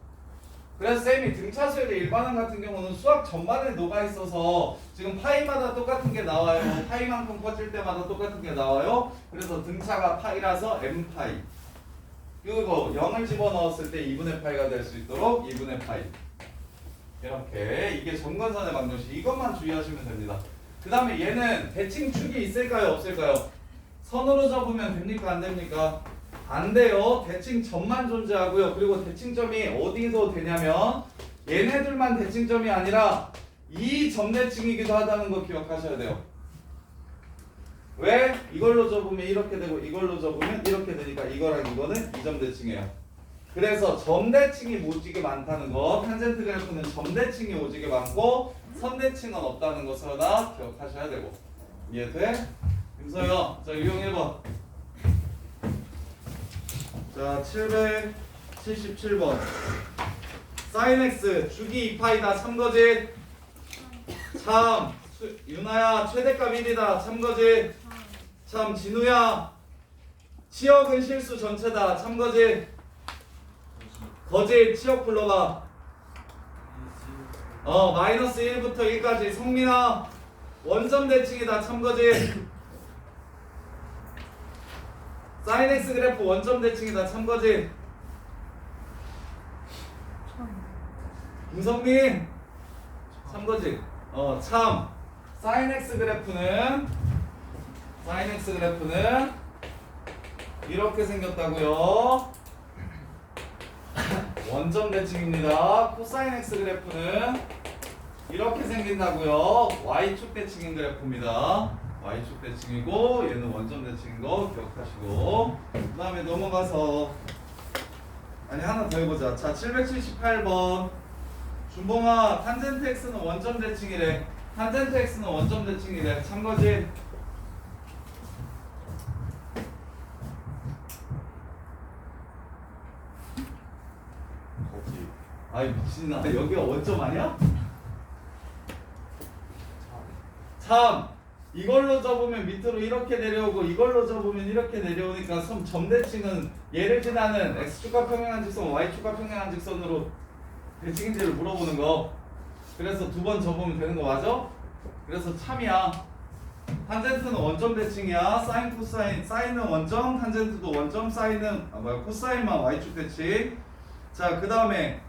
그래서 쌤이 등차 수열의 일반항 같은 경우는 수학 전반에 녹아있어서 지금 파이마다 똑같은 게 나와요. 파이만큼 커질 때마다 똑같은 게 나와요. 그래서 등차가 파이라서 n파이 그리고 0을 집어넣었을 때 2분의 파이가 될 수 있도록 2분의 파이 이렇게 이게 점근선의 방정식 이것만 주의하시면 됩니다. 그 다음에 얘는 대칭축이 있을까요 없을까요? 선으로 접으면 됩니까 안 됩니까? 안 돼요. 대칭점만 존재하고요. 그리고 대칭점이 어디서 되냐면 얘네들만 대칭점이 아니라 이 점대칭이기도 하다는 거 기억하셔야 돼요. 왜? 이걸로 접으면 이렇게 되고 이걸로 접으면 이렇게 되니까 이거랑 이거는 이 점대칭이에요. 그래서 점대칭이 오지게 많다는 거 탄젠트 그래프는 점대칭이 오지게 많고 선대칭은 없다는 것을 다 기억하셔야 되고 이해돼? 김서영 자 유형 1번 자 777번 사인 x 주기 2파이다 참거짓 참 유나야 최대값 1이다 참거짓 참 진우야 치역은 실수 전체다 참거짓 거짓 치역 불러봐 마이너스 1부터 1까지 성민아 원점 대칭이다 참거짓 사인 x 그래프 원점 대칭이다 참거짓 김성민 참거짓 참 사인 x 그래프는 이렇게 생겼다고요. 원점 대칭입니다. 코사인 x 그래프는 이렇게 생긴다고요. y축 대칭인 그래프입니다. y축 대칭이고 얘는 원점 대칭인 거 기억하시고 그 다음에 넘어가서 하나 더 해보자. 자 778번 준봉아 탄젠트 x는 원점 대칭이래. 탄젠트 x는 원점 대칭이래. 참거짓 아이 미친아, 여기가 원점 아니야? 참, 이걸로 접으면 밑으로 이렇게 내려오고 이걸로 접으면 이렇게 내려오니까 점대칭은 얘를 지나는 x축과 평행한 직선, y축과 평행한 직선으로 대칭인지를 물어보는 거. 그래서 두 번 접으면 되는 거 맞아? 그래서 참이야. 탄젠트는 원점 대칭이야. 사인, 코사인. 사인은 원점, 탄젠트도 원점, 사인은 코사인만 y축 대칭. 자, 그 다음에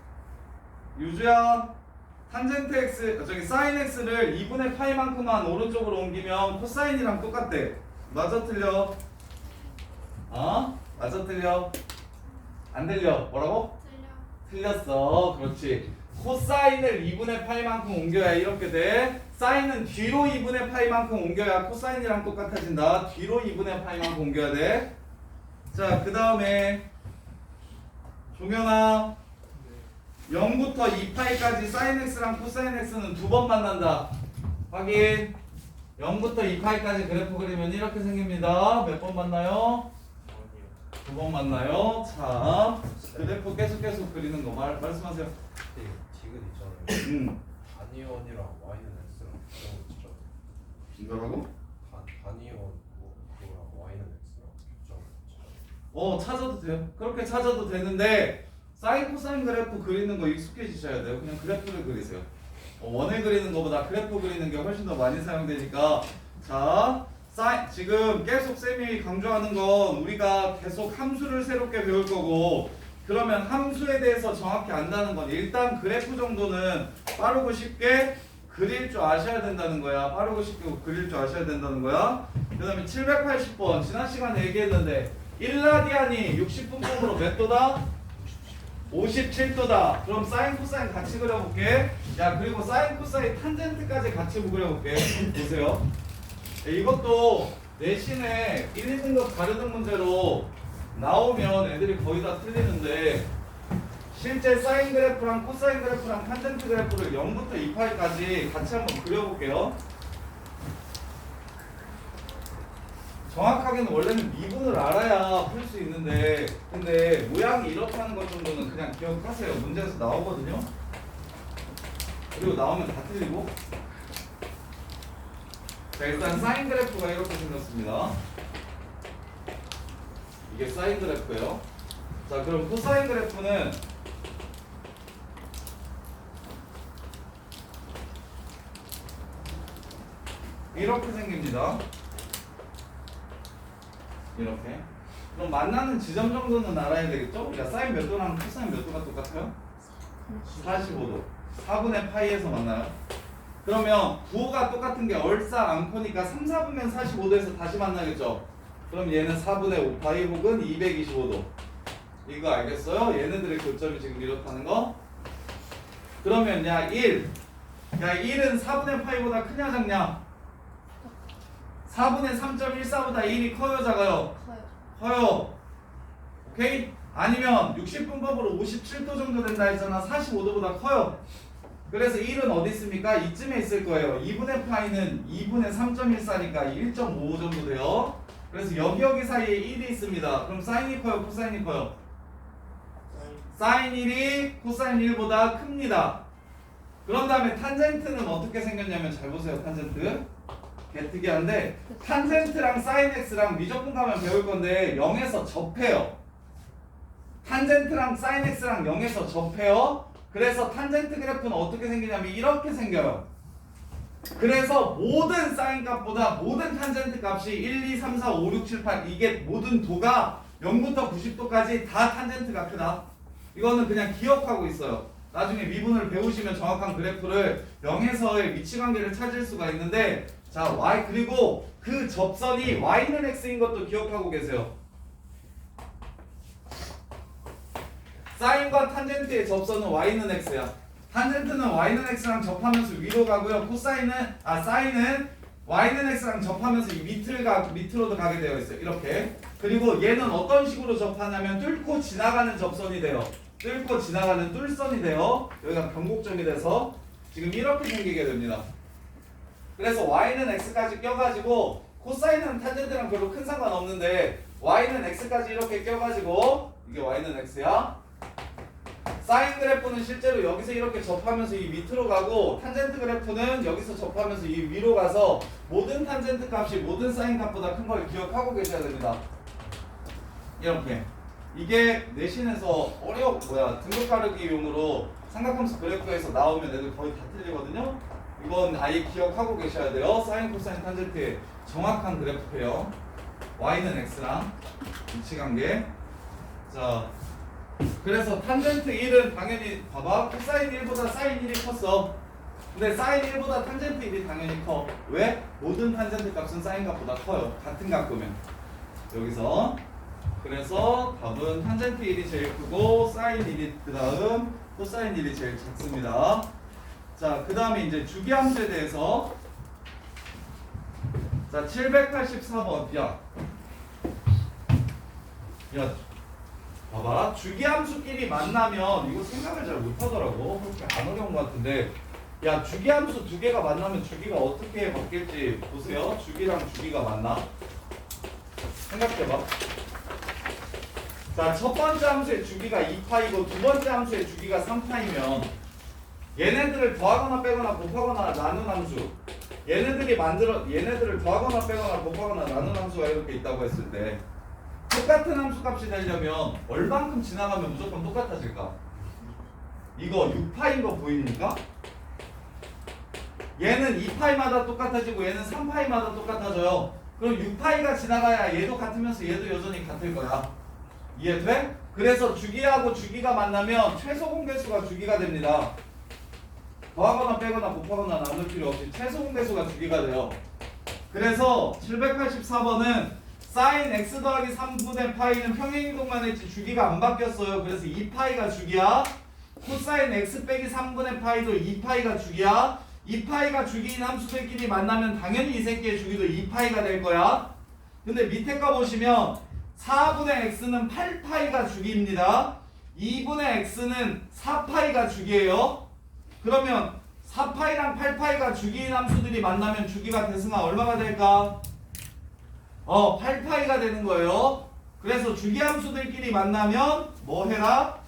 유주야, 탄젠트 x, 사인 x를 2분의 파이만큼만 오른쪽으로 옮기면 코사인이랑 똑같대. 맞아 틀려? 맞아 틀려? 안 들려? 뭐라고? 틀렸어. 그렇지. 코사인을 2분의 파이만큼 옮겨야 이렇게 돼. 사인은 뒤로 2분의 파이만큼 옮겨야 코사인이랑 똑같아진다. 뒤로 2분의 파이만큼 옮겨야 돼. 자, 그 다음에 종현아, 0부터 2파이까지 사인 x랑 코사인 x는 두 번 만난다. 확인. 0부터 2파이까지 그래프 그리면 이렇게 생깁니다. 몇 번 만나요? 두 번 만나요. 자, 그래프 계속 그리는 거 말씀하세요. 지금 있잖아요. 음. 단위원이랑 y는 x랑 규정을 치죠. 이거라고? 단위원 그거랑 y는 x랑 규정을 치죠. 찾아도 돼요. 그렇게 찾아도 되는데 사인 코사인 그래프 그리는 거 익숙해지셔야 돼요. 그냥 그래프를 그리세요. 원을 그리는 것보다 그래프 그리는 게 훨씬 더 많이 사용되니까. 자, 지금 계속 쌤이 강조하는 건 우리가 계속 함수를 새롭게 배울 거고, 그러면 함수에 대해서 정확히 안다는 건 일단 그래프 정도는 빠르고 쉽게 그릴 줄 아셔야 된다는 거야. 빠르고 쉽게 그릴 줄 아셔야 된다는 거야. 그 다음에 780번 지난 시간에 얘기했는데 1라디안이 60분법으로 몇 도다? 57도다. 그럼 사인 코사인 같이 그려볼게. 야, 그리고 사인 코사인 탄젠트까지 같이 그려볼게. 보세요. 이것도 내신에 1, 2등급 가르는 문제로 나오면 애들이 거의 다 틀리는데, 실제 사인 그래프랑 코사인 그래프랑 탄젠트 그래프를 0부터 2파이까지 같이 한번 그려볼게요. 정확하게는 원래는 미분을 알아야 풀 수 있는데, 근데 모양이 이렇다는 것 정도는 그냥 기억하세요. 문제에서 나오거든요. 그리고 나오면 다 틀리고. 자, 일단 사인 그래프가 이렇게 생겼습니다. 이게 사인 그래프예요. 자, 그럼 코사인 그래프는 이렇게 생깁니다. 이렇게. 그럼 만나는 지점 정도는 알아야 되겠죠? 우리가 사인 몇 도랑 코사인 몇 도가 똑같아요? 45도. 4분의 파이에서 만나요. 그러면 부호가 똑같은 게 얼싸 앙코니까 3, 4분면 45도에서 다시 만나겠죠? 그럼 얘는 4분의 5파이 혹은 225도. 이거 알겠어요? 얘네들의 교점이 지금 이렇다는 거. 그러면 야 1. 야 1은 4분의 파이보다 크냐 작냐? 4분의 3.14보다 1이 커요 작아요? 커요. 오케이? 아니면 60분법으로 57도 정도 된다 했잖아. 45도보다 커요. 그래서 1은 어디 있습니까? 이쯤에 있을 거예요. 2분의 파이는 2분의 3.14니까 1.55 정도 돼요. 그래서 여기 사이에 1이 있습니다. 그럼 사인이 커요? 코사인이 커요? 사인 1이 코사인 1보다 큽니다. 그런 다음에 탄젠트는 어떻게 생겼냐면, 잘 보세요. 탄젠트 개특이한데, 탄젠트랑 사인 x랑 미적분 가면 배울 건데 0에서 접해요. 탄젠트랑 사인 x랑 0에서 접해요. 그래서 탄젠트 그래프는 어떻게 생기냐면 이렇게 생겨요. 그래서 모든 사인 값보다 모든 탄젠트 값이 1, 2, 3, 4, 5, 6, 7, 8 이게 모든 도가 0부터 90도까지 다 탄젠트가 크다. 이거는 그냥 기억하고 있어요. 나중에 미분을 배우시면 정확한 그래프를 0에서의 위치관계를 찾을 수가 있는데, 자, y 그리고 그 접선이 y는 x인 것도 기억하고 계세요. 사인과 탄젠트의 접선은 y는 x야. 탄젠트는 y는 x랑 접하면서 위로 가고요. 사인은 y는 x랑 접하면서 이 밑으로도 가게 되어 있어요. 이렇게. 그리고 얘는 어떤 식으로 접하냐면 뚫고 지나가는 접선이 돼요. 뚫고 지나가는 뚫선이 돼요. 여기가 변곡점이 돼서 지금 이렇게 생기게 됩니다. 그래서 y는 x까지 껴가지고 코사인은 탄젠트랑 별로 큰 상관 없는데 y는 x까지 이렇게 껴가지고 이게 y는 x야. 사인 그래프는 실제로 여기서 이렇게 접하면서 이 밑으로 가고 탄젠트 그래프는 여기서 접하면서 이 위로 가서 모든 탄젠트 값이 모든 사인 값보다 큰 걸 기억하고 계셔야 됩니다. 이렇게 이게 내신에서 등급 가르기용으로 삼각함수 그래프에서 나오면 애들 거의 다 틀리거든요. 이건 아예 기억하고 계셔야 돼요. 사인 코사인 탄젠트의 정확한 그래프예요. y는 x랑 위치관계. 자, 그래서 탄젠트 1은 당연히 봐봐. 코사인 1보다 사인 1이 컸어. 근데 사인 1보다 탄젠트 1이 당연히 커. 왜? 모든 탄젠트 값은 사인 값보다 커요. 같은 각도면. 여기서 그래서 답은 탄젠트 1이 제일 크고 사인 1이 그 다음 코사인 1이 제일 작습니다. 자, 그 다음에 이제 주기함수에 대해서 자 784번 야 봐봐. 주기함수끼리 만나면 이거 생각을 잘 못하더라고. 그렇게 안 어려운 것 같은데 야 주기함수 두 개가 만나면 주기가 어떻게 바뀔지 보세요. 주기랑 주기가 만나. 생각해봐. 자, 첫 번째 함수의 주기가 2파이고 두 번째 함수의 주기가 3파이면 얘네들을 더하거나 빼거나 곱하거나 나눈 함수 얘네들을 더하거나 빼거나 곱하거나 나눈 함수가 이렇게 있다고 했을 때 똑같은 함수 값이 되려면 얼만큼 지나가면 무조건 똑같아질까? 이거 6파인 거 보이니까? 얘는 2파이마다 똑같아지고 얘는 3파이마다 똑같아져요. 그럼 6파이가 지나가야 얘도 같으면서 얘도 여전히 같을 거야. 이해돼? 그래서 주기하고 주기가 만나면 최소 공개수가 주기가 됩니다. 더하거나 빼거나 곱하거나 나눌 필요 없이 최소 공개수가 주기가 돼요. 그래서 784번은 사인 x 더하기 3분의 파이는 평행이동만 했지 주기가 안 바뀌었어요. 그래서 2파이가 주기야. 코사인 x 빼기 3분의 파이도 2파이가 주기야. 2파이가 주기인 함수들끼리 만나면 당연히 이 새끼의 주기도 2파이가 될 거야. 근데 밑에 거 보시면 4분의 x는 8파이가 주기입니다. 2분의 x는 4파이가 주기예요. 그러면 4파이랑 8파이가 주기인 함수들이 만나면 주기가 대승하 얼마가 될까? 8파이가 되는 거예요. 그래서 주기 함수들끼리 만나면 뭐 해라?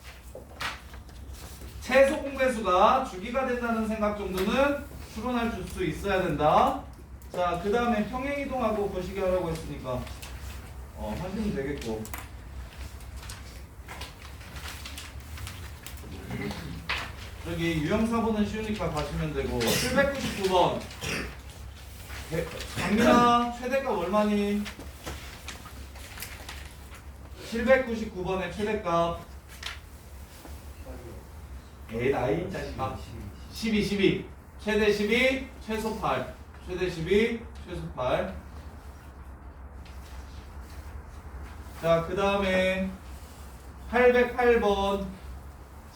최소 공배수가 주기가 된다는 생각 정도는 추론할 수 있어야 된다. 자, 그 다음에 평행이동하고 거시기 하라고 했으니까 하시면 되겠고. 저기 유형사보는 쉬우니까 가시면 되고. 799번 강민아 최대값 얼마니? 799번의 최대값 에라이 자식아 12 최대 12 최소 8 최대 12 최소 8. 자, 그 다음에 808번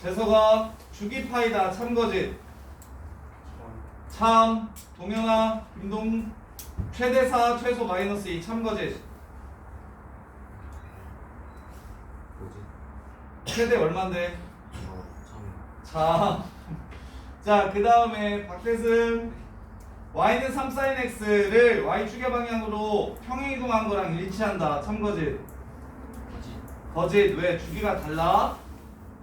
재석아 주기파이다 참거짓 참 동현아 김동 최대 4 최소 마이너스 2 참거짓 최대 얼만데? 자, 그 다음에 박태승 y는 3sin x를 y축의 방향으로 평행이동한 거랑 일치한다 참거짓 거짓 왜? 주기가 달라.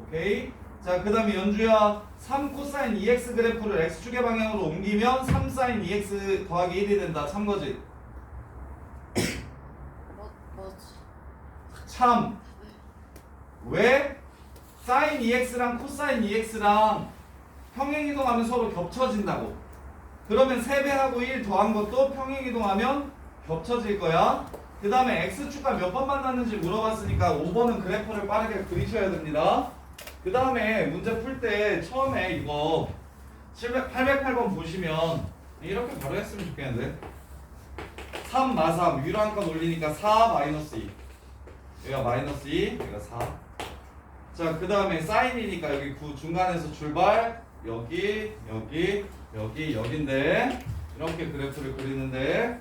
오케이. 자, 그 다음에 연주야 3 코사인 2x 그래프를 x축의 방향으로 옮기면 3 사인 2x 더하기 1이 된다 참거짓 참 왜? 사인 2x랑 코사인 2x랑 평행이동하면 서로 겹쳐진다고. 그러면 3배하고 1 더한 것도 평행이동하면 겹쳐질 거야. 그 다음에 x축과 몇 번 만났는지 물어봤으니까 5번은 그래프를 빠르게 그리셔야 됩니다. 그 다음에 문제 풀 때 처음에 이거 808번 보시면 이렇게 바로 했으면 좋겠는데 3 마3 위로 한 칸 올리니까 4 마이너스 2 여기가 마이너스 2 여기가 4. 자, 그 다음에 사인이니까 여기 9 중간에서 출발 여기 여기 여기 여긴데 이렇게 그래프를 그리는데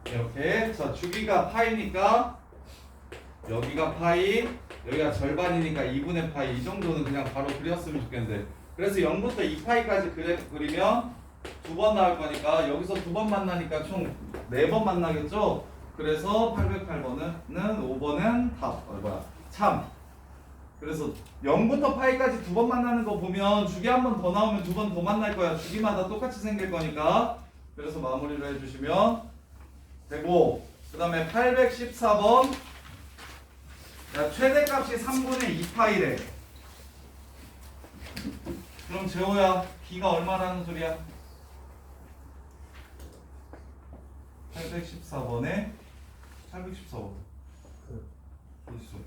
이렇게 자 주기가 파이니까 여기가 파이 여기가 절반이니까 2분의 파이 이 정도는 그냥 바로 그렸으면 좋겠는데 그래서 0부터 2파이까지 그래프 그리면 2번 나올 거니까 여기서 2번 만나니까 총 4번 만나겠죠. 그래서 808번은 5번은 답 참 그래서 0부터 파이까지 두 번 만나는 거 보면 주기 한 번 더 나오면 두 번 더 만날 거야. 주기마다 똑같이 생길 거니까. 그래서 마무리를 해주시면 되고, 그 다음에 814번. 야, 최대값이 3분의 2파이래. 그럼 재호야, B가 얼마라는 소리야? 814번에 814번 어디 있어?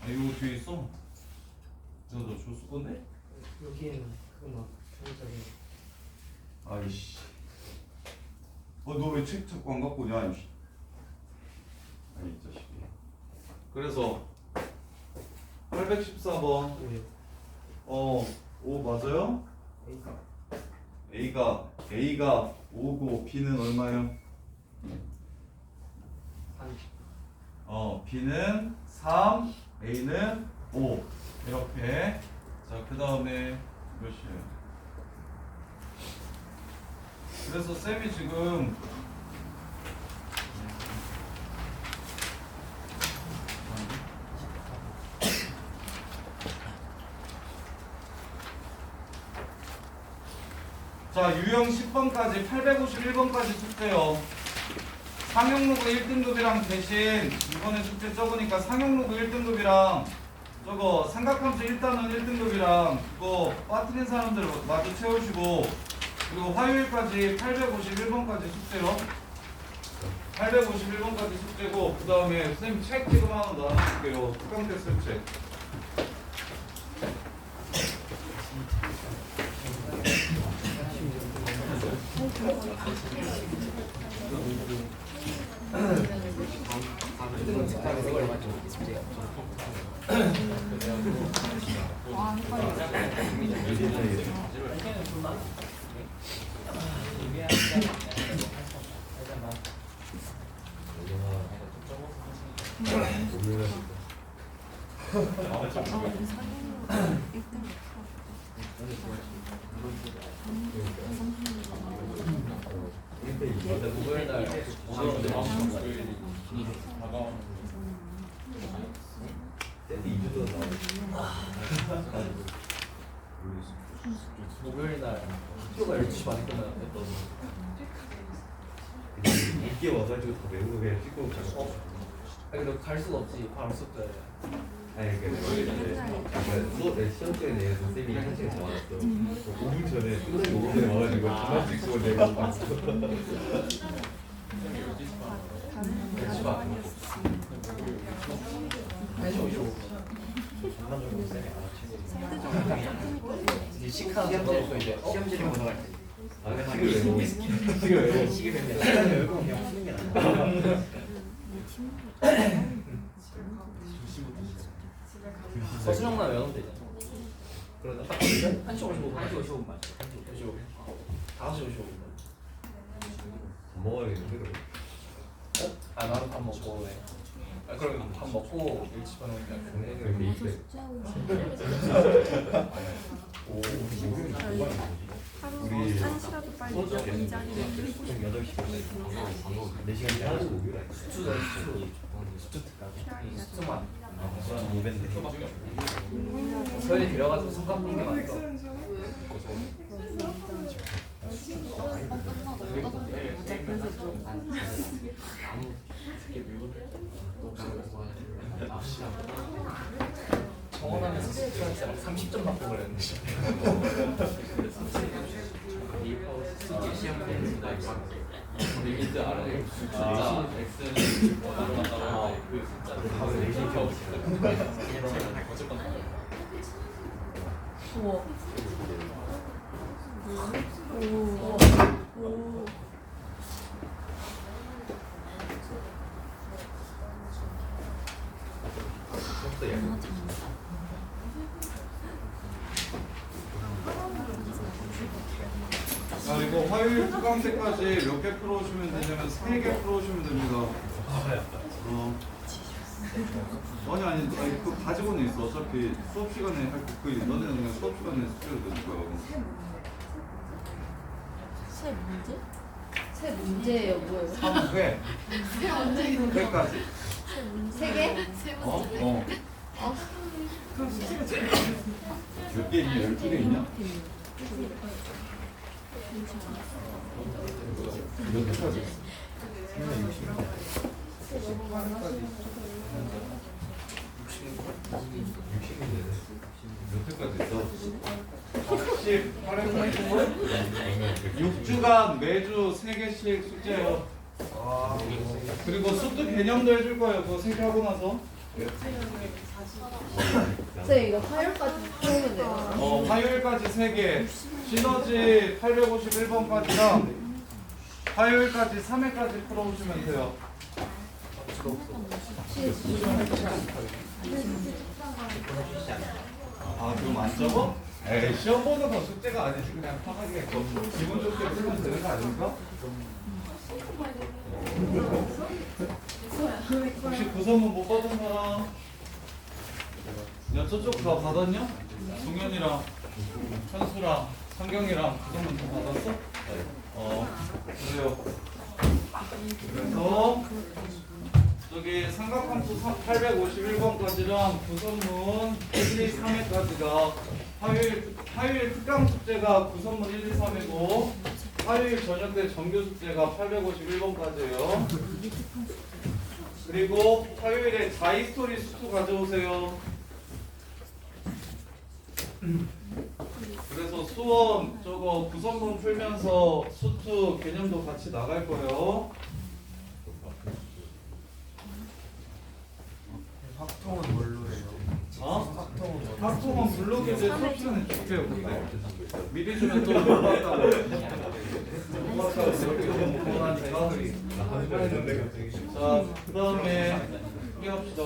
아 이거 뒤에 있어? 너 줬을 건데? 여기에는 그거 막 전자적인 아이씨. 너 왜 책 자꾸 안 갖고 오냐? 이씨. 아니 이 자식이. 그래서 814번. 오요. 5 맞아요? A가 A가 5고 B는 얼마요? 3. B는 3, A는 5 이렇게. 자, 그 다음에 몇이에요? 그래서 쌤이 지금 자, 유형 10번까지 851번까지 숙제요. 상용로그 1등급이랑 대신 이번에 숙제 적으니까 상용로그 1등급이랑 저거 삼각함수 1단원 1등급이랑 그거 빠뜨린 사람들 마저 채우시고, 그리고 화요일까지 851번까지 숙제요. 851번까지 숙제고, 그 다음에 선생님 책 지금 하나 나눠줄게요. 특강 테스트 책. 목요일 날 학교가 12시 반에 끝나는데 이게 와가지고 다 외우고 그냥 찍고 가서. 아니 근데 갈 수가 없지 바로 숙제 아니 그러니까 내 시험 때문에 선생님이 1시간 잡아놨어. 5분 전에 선생님 5분 전에 와가지고 전화 찍고 내가 봤어. 12시 반 이제 시카고 먹고 이제 시험지를 보러 갈 때. 아 시계 외우고 시계 외우고 시계 vend면 시간 열고 그냥 푸는 게 나아. 서수정만 외우면 되잖아 그러다 1시 55분 1시 55분 맞죠? 1시 55분 5시 55분 밥 먹어야겠는데 그럼. 아 나도 밥 먹고 왜 아, 그럼 밥 먹고 일찍 하는 게 그럼 이때 우리 한 시라도 빨리 긴장이 보통 8시 4시간 하나도 목요일 아니야? 수트 특강 수트만 저랑 500인데 서현이 데려가지고 성감 보는 게 맞어 정원하면서 수트한테 막 30점 받고 그랬는데 시험 보는데 리미트 알아요? 숫자 X는 바로 간다고 할때 그 숫자를 바로 4시 겨우 어쨌건 우와. 자, 이거 화요일 특강 때까지 몇 개 풀어오시면 되냐면 3개 풀어오시면 됩니다. 아니 그거 가지고는 있어. 어차피 수업 시간에 할 그 너네는 그냥 수업 시간에 숙제를 내줄 거야. 새 문제? 새 문제예요 뭐예요? 3회 회까지. 세 개? 어? 몇 개? 12개 있냐? 몇 개까지 있어? 몇 회까지 있어? 18회까지 6주간 매주 3개씩 숙제요. 그리고 수도 개념도 해줄 거예요. 그거 3개 하고 나서. 쌤 이거 화요일까지 풀면 돼요. 화요일까지 3개. 시너지 851번까지랑 화요일까지 3회까지 풀어오시면 돼요. 아, 그럼 안 적어? 에이, 시험 보는 건 숙제가 아니지. 그냥 편하게 기분 좋게 풀면 되는 거 아닙니까? 혹시 구성은 못 받은 사람? 야, 저쪽 다 받았냐? 동현이랑 현수랑 성경이랑 구성은 다 받았어? 그래요. 그래서 저기 삼각함수 851번까지랑 구성문 1, 2, 3회까지가 화요일 특강 숙제가 구성문 1, 2, 3회고 화요일 저녁 때 정규 숙제가 851번까지예요. 그리고 화요일에 자이스토리 수투 가져오세요. 그래서 수원 저거 구성문 풀면서 수투 개념도 같이 나갈 거예요. 학통은 뭘로 해요? 학통은 블로그에 소치는 줄게요. 미리 주면 또 못 봤다고. 못 봤다고 이렇게 너무 고만하니까. 자, 그 다음에 소개합시다.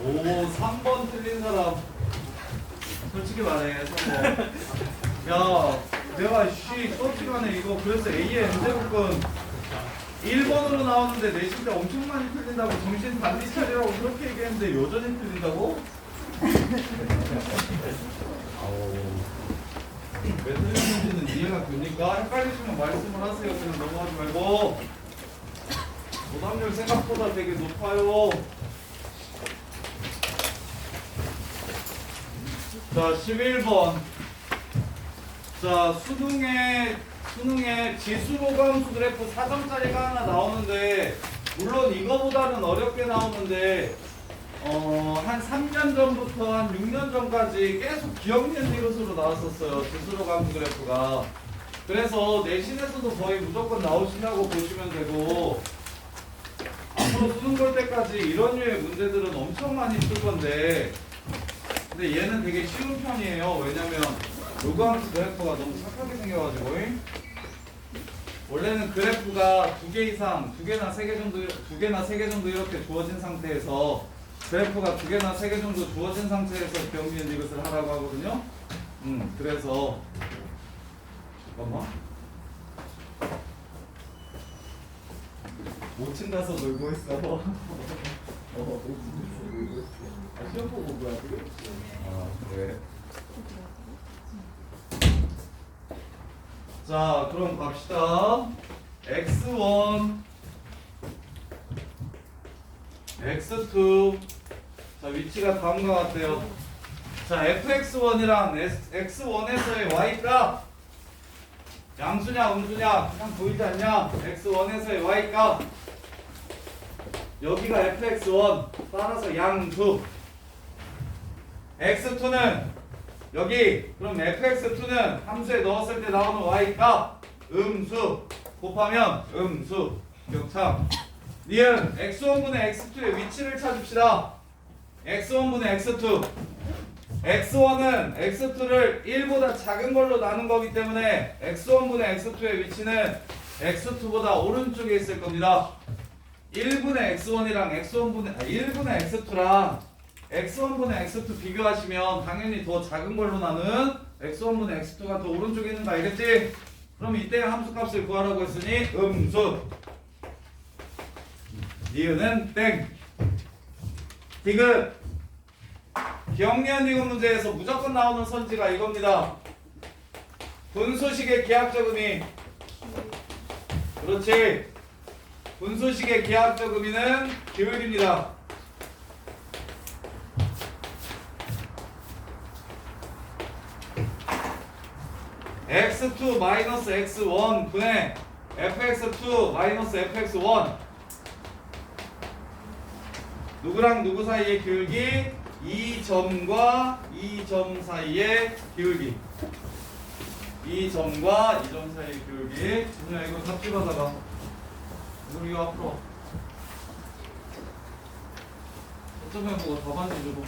오, 3번 틀린 사람. 솔직히 말해, 3번. 야, 내가 솔직하네 이거 그래서 A의 M제곱근 1번으로 나오는데 내신 때 엄청 많이 틀린다고 정신 단디 차리라고 그렇게 얘기했는데 여전히 틀린다고? 왜 틀렸는지는 이해가 됩니까? 헷갈리시면 말씀을 하세요. 그냥 넘어가지 말고. 오답률 생각보다 되게 높아요. 자, 11번. 자, 수능에 지수로감수 그래프 4점짜리가 하나 나오는데, 물론 이거보다는 어렵게 나오는데, 한 3년 전부터 한 6년 전까지 계속 기억니은 이것으로 나왔었어요. 지수로감수 그래프가. 그래서 내신에서도 거의 무조건 나오신다고 보시면 되고, 앞으로 수능 볼 때까지 이런 류의 문제들은 엄청 많이 쓸 건데, 근데 얘는 되게 쉬운 편이에요. 왜냐면 로그함수 그래프가 너무 착하게 생겨가지고 원래는 그래프가 2개 이상, 2개나 3개 정도 이렇게 주어진 상태에서 그래프가 2개나 3개 정도 주어진 상태에서 기억니은 이것을 하라고 하거든요. 그래서 잠깐만 5층 가서 놀고 있어. 시험 보고 뭐야 지금? 그래. 자, 그럼 갑시다. x1, x2. 자, 위치가 다음과 같아요. 자, fx1이랑 x1에서의 y값 양수냐 음수냐 그냥 보이지 않냐? x1에서의 y값 여기가 fx1 따라서 양수. x2는 여기. 그럼 fx2는 함수에 넣었을 때 나오는 y값 음수 곱하면 음수. 격참. 니은 x1분의 x2의 위치를 찾읍시다. x1분의 x2. x1은 x2를 1보다 작은 걸로 나눈 거기 때문에 x1분의 x2의 위치는 x2보다 오른쪽에 있을 겁니다. 1분의 x1이랑 1분의 x2랑 x1분의 x2 비교하시면 당연히 더 작은 걸로 나눈 x1분의 x2가 더 오른쪽에 있는 거 알겠지? 그럼 이때 함수값을 구하라고 했으니 음수. 니은은 땡. 디귿. 기억니은 이거 문제에서 무조건 나오는 선지가 이겁니다. 분수식의 기하학적 의미. 그렇지. 분수식의 기하학적 의미는 기울기입니다. x2 마이너스 x1 분의 fx2 마이너스 fx1 누구랑 누구 사이의 기울기? 이 점과 이 점 사이의 기울기. 이 점과 이 점 사이의 기울기. 그냥 이거 답집하다가 우리 이거 앞으로 어쩌면 보고 답안지 주고.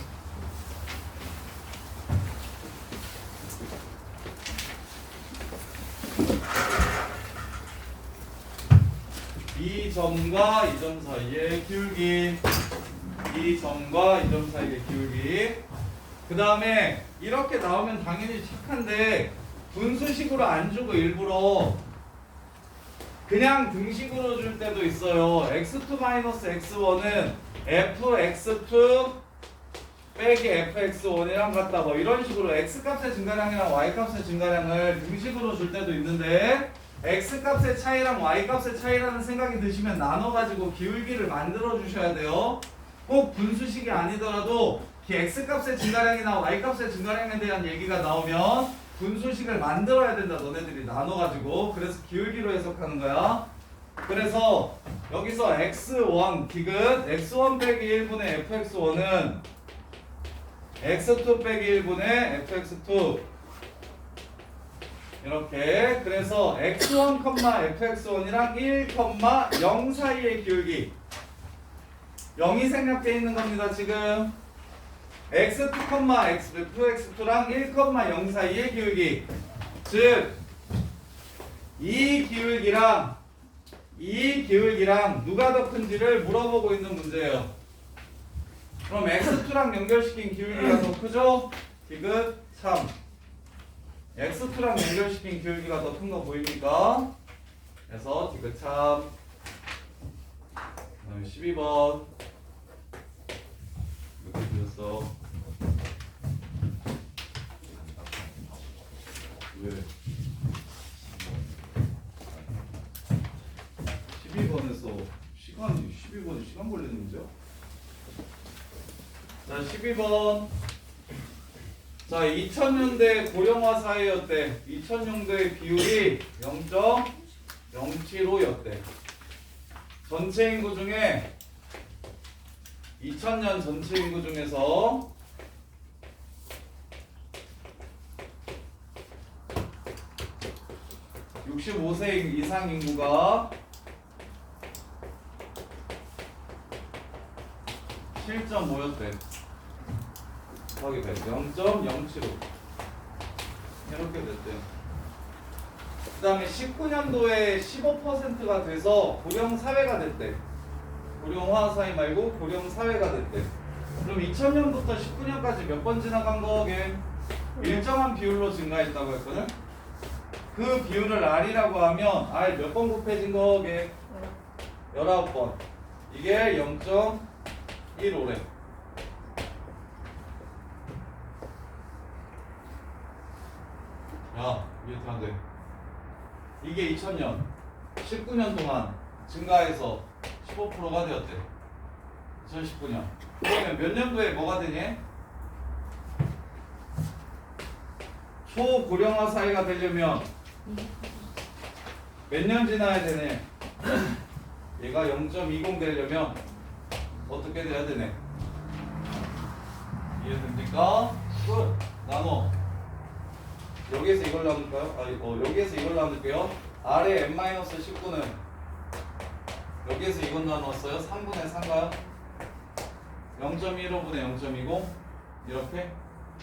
이 점과 이 점 사이의 기울기. 이 점과 이 점 사이의 기울기. 그 다음에 이렇게 나오면 당연히 착한데 분수식으로 안 주고 일부러 그냥 등식으로 줄 때도 있어요. x2-x1은 fx2 빼기 fx1이랑 같다. 뭐 이런 식으로 x값의 증가량이랑 y값의 증가량을 등식으로 줄 때도 있는데 x값의 차이랑 y값의 차이라는 생각이 드시면 나눠가지고 기울기를 만들어 주셔야 돼요. 꼭 분수식이 아니더라도 x값의 증가량이나 y값의 증가량에 대한 얘기가 나오면 분수식을 만들어야 된다. 너네들이 나눠가지고. 그래서 기울기로 해석하는 거야. 그래서 여기서 x1 디귿 x1 빼기 1분의 fx1은 x2 빼기 1분의 fx2 이렇게. 그래서 x1, fx1이랑 1, 0 사이의 기울기 0이 생략되어 있는 겁니다. 지금 x2, fx2랑 1, 0 사이의 기울기. 즉 이 기울기랑 누가 더 큰지를 물어보고 있는 문제예요. 그럼 x2랑 연결시킨 기울기가 더 크죠? 디귿 3. x2랑 연결시킨 기울기가 더 큰 거 보입니까? 그래서 디귿 3. 그다음에 12번. 이렇게 드렸어. 왜? 12번에서 시간이 12번이 시간 걸리는 문제야? 자, 12번. 자, 2000년대 고령화 사회였대. 2000년도의 비율이 0.075였대. 전체 인구 중에 2000년 전체 인구 중에서 65세 이상 인구가 7.5였대. 더하기 100. 0.075 이렇게 됐대. 그 다음에 19년도에 15%가 돼서 고령 사회가 됐대. 고령화 사회 말고 고령 사회가 됐대. 그럼 2000년부터 19년까지 몇 번 지나간 거게? 일정한 비율로 증가했다고 했거든. 그 비율을 R이라고 하면 R 몇 번 곱해진 거게? 19번. 이게 0.15래. 야, 이게 안 돼. 이게 2000년 19년 동안 증가해서 15%가 되었대. 2019년. 그러면 몇 년도에 뭐가 되니? 초고령화 사회가 되려면 몇 년 지나야 되네? 얘가 0.20 되려면 어떻게 돼야 되네? 이해됩니까? 끝. 나눠. 여기에서 이걸 나눌까요? 여기에서 이걸 나눌게요. 아래 n-19는 여기에서 이건 나눴어요. 3분의 3가요? 0.15분의 0.20 이렇게.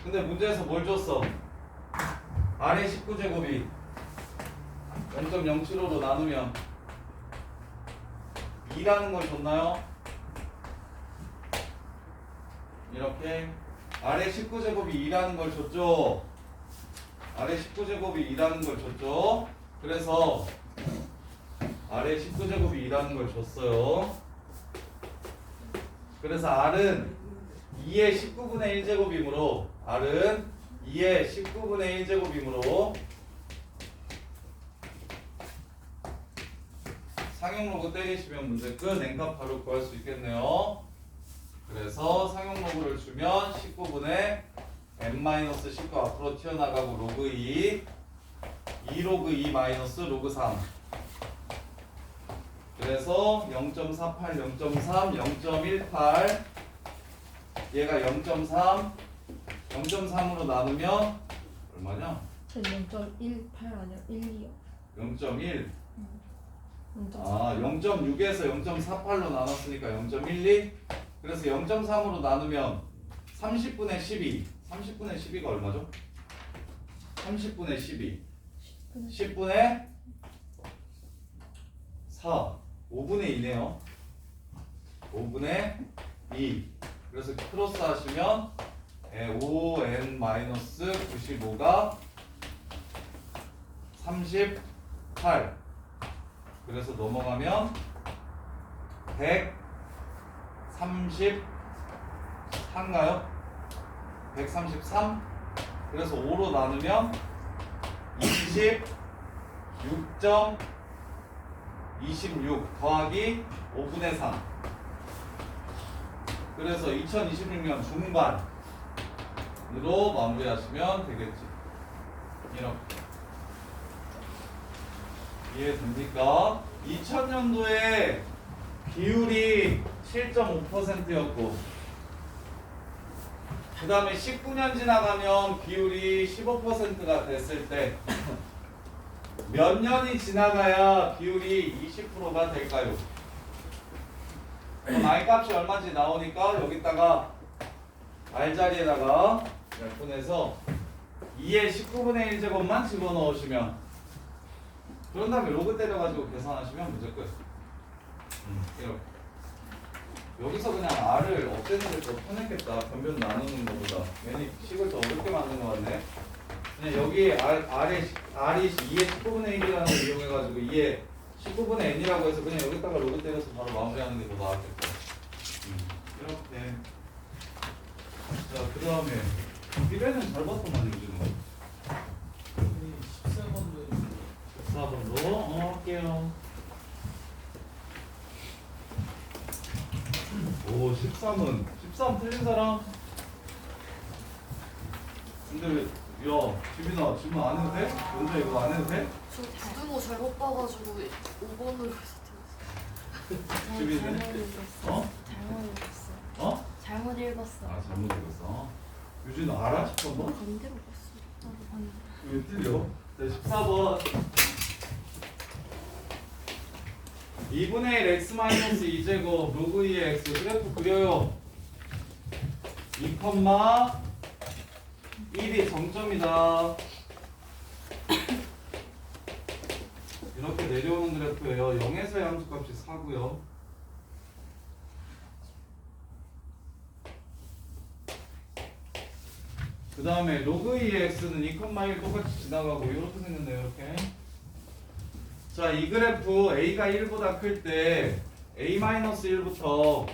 근데 문제에서 뭘 줬어? 아래 19제곱이 0.075로 나누면 2라는 걸 줬나요? 이렇게. 아래 19제곱이 2라는 걸 줬죠? 아래 19제곱이 2라는 걸 줬죠? 그래서 아래 19제곱이 2라는 걸 줬어요. 그래서 R은 2의 19분의 1제곱이므로 R은 2의 19분의 1제곱이므로 상용 로그 때리시면 문제 끝. n값 바로 구할 수 있겠네요. 그래서 상용 로그를 주면 19분의 n-19 앞으로 튀어나가고 로그 2 로그 2 마이너스 로그 3. 그래서 0.48, 0.3, 0.18 얘가 0.3 0.3으로 나누면 얼마냐? 전 0.18 아니야 1이요. 0.1 0.4. 아 0.6에서 0.48로 나눴으니까 0.12 그래서 0.3으로 나누면 30분의 12 30분의 12가 얼마죠? 30분의 12 10분의 4 5분의 2네요 5분의 2 그래서 크로스 하시면 5n-95가 38 그래서 넘어가면 133인가요? 133 그래서 5로 나누면 26 더하기 5분의 3 그래서 2026년 중반으로 마무리하시면 되겠지. 이렇게 이해됩니까? 2000년도에 비율이 7.5%였고 그 다음에 19년 지나가면 비율이 15%가 됐을 때 몇 년이 지나가야 비율이 20%가 될까요? 그럼 I 값이 얼마인지 나오니까 여기다가 R 자리에다가 약분해서 2의 19분의 1제곱만 집어넣으시면 그런 다음에 로그 때려가지고 계산하시면 문제 끝. 이렇게 여기서 그냥 R을 없애는 게 더 편했겠다. 변변 나누는 것보다 괜히 식을 더 어렵게 만든 것 같네. 그냥 여기 R이 2의 19분의 1이라는 걸 이용해가지고 2의 19분의 n이라고 해서 그냥 여기다가 로그 때려서 바로 마무리하는 게 더 나았겠다. 이렇게. 자, 그 다음에 미래는 잘 봤더만 요즘은. 14번도 할게요. 오, 13은 13 틀린 사람? 근데 왜, 야, 지민아, 질문 안 해도 돼? 먼저 이거 안 해도 돼? 저 부등호 잘못 봐가지고 5번으로 지민이? 잘못 읽었어. 어? 잘못 읽었어. 어? 잘못 읽었어. 아, 잘못 읽었어. 유진 알아? 13번? 반대로 봤어. 나도 반대. 왜 틀려? 자, 14번. 2분의 1 x-2제곱 로그 2의 x 그래프 그려요. 2,1이 정점이다. 이렇게 내려오는 그래프예요. 0에서의 함수값이 4고요. 그 다음에 로그 2의 x는 2,1 똑같이 지나가고 이렇게 생겼네요. 이렇게. 자, 이 그래프 a가 1보다 클 때 a-1부터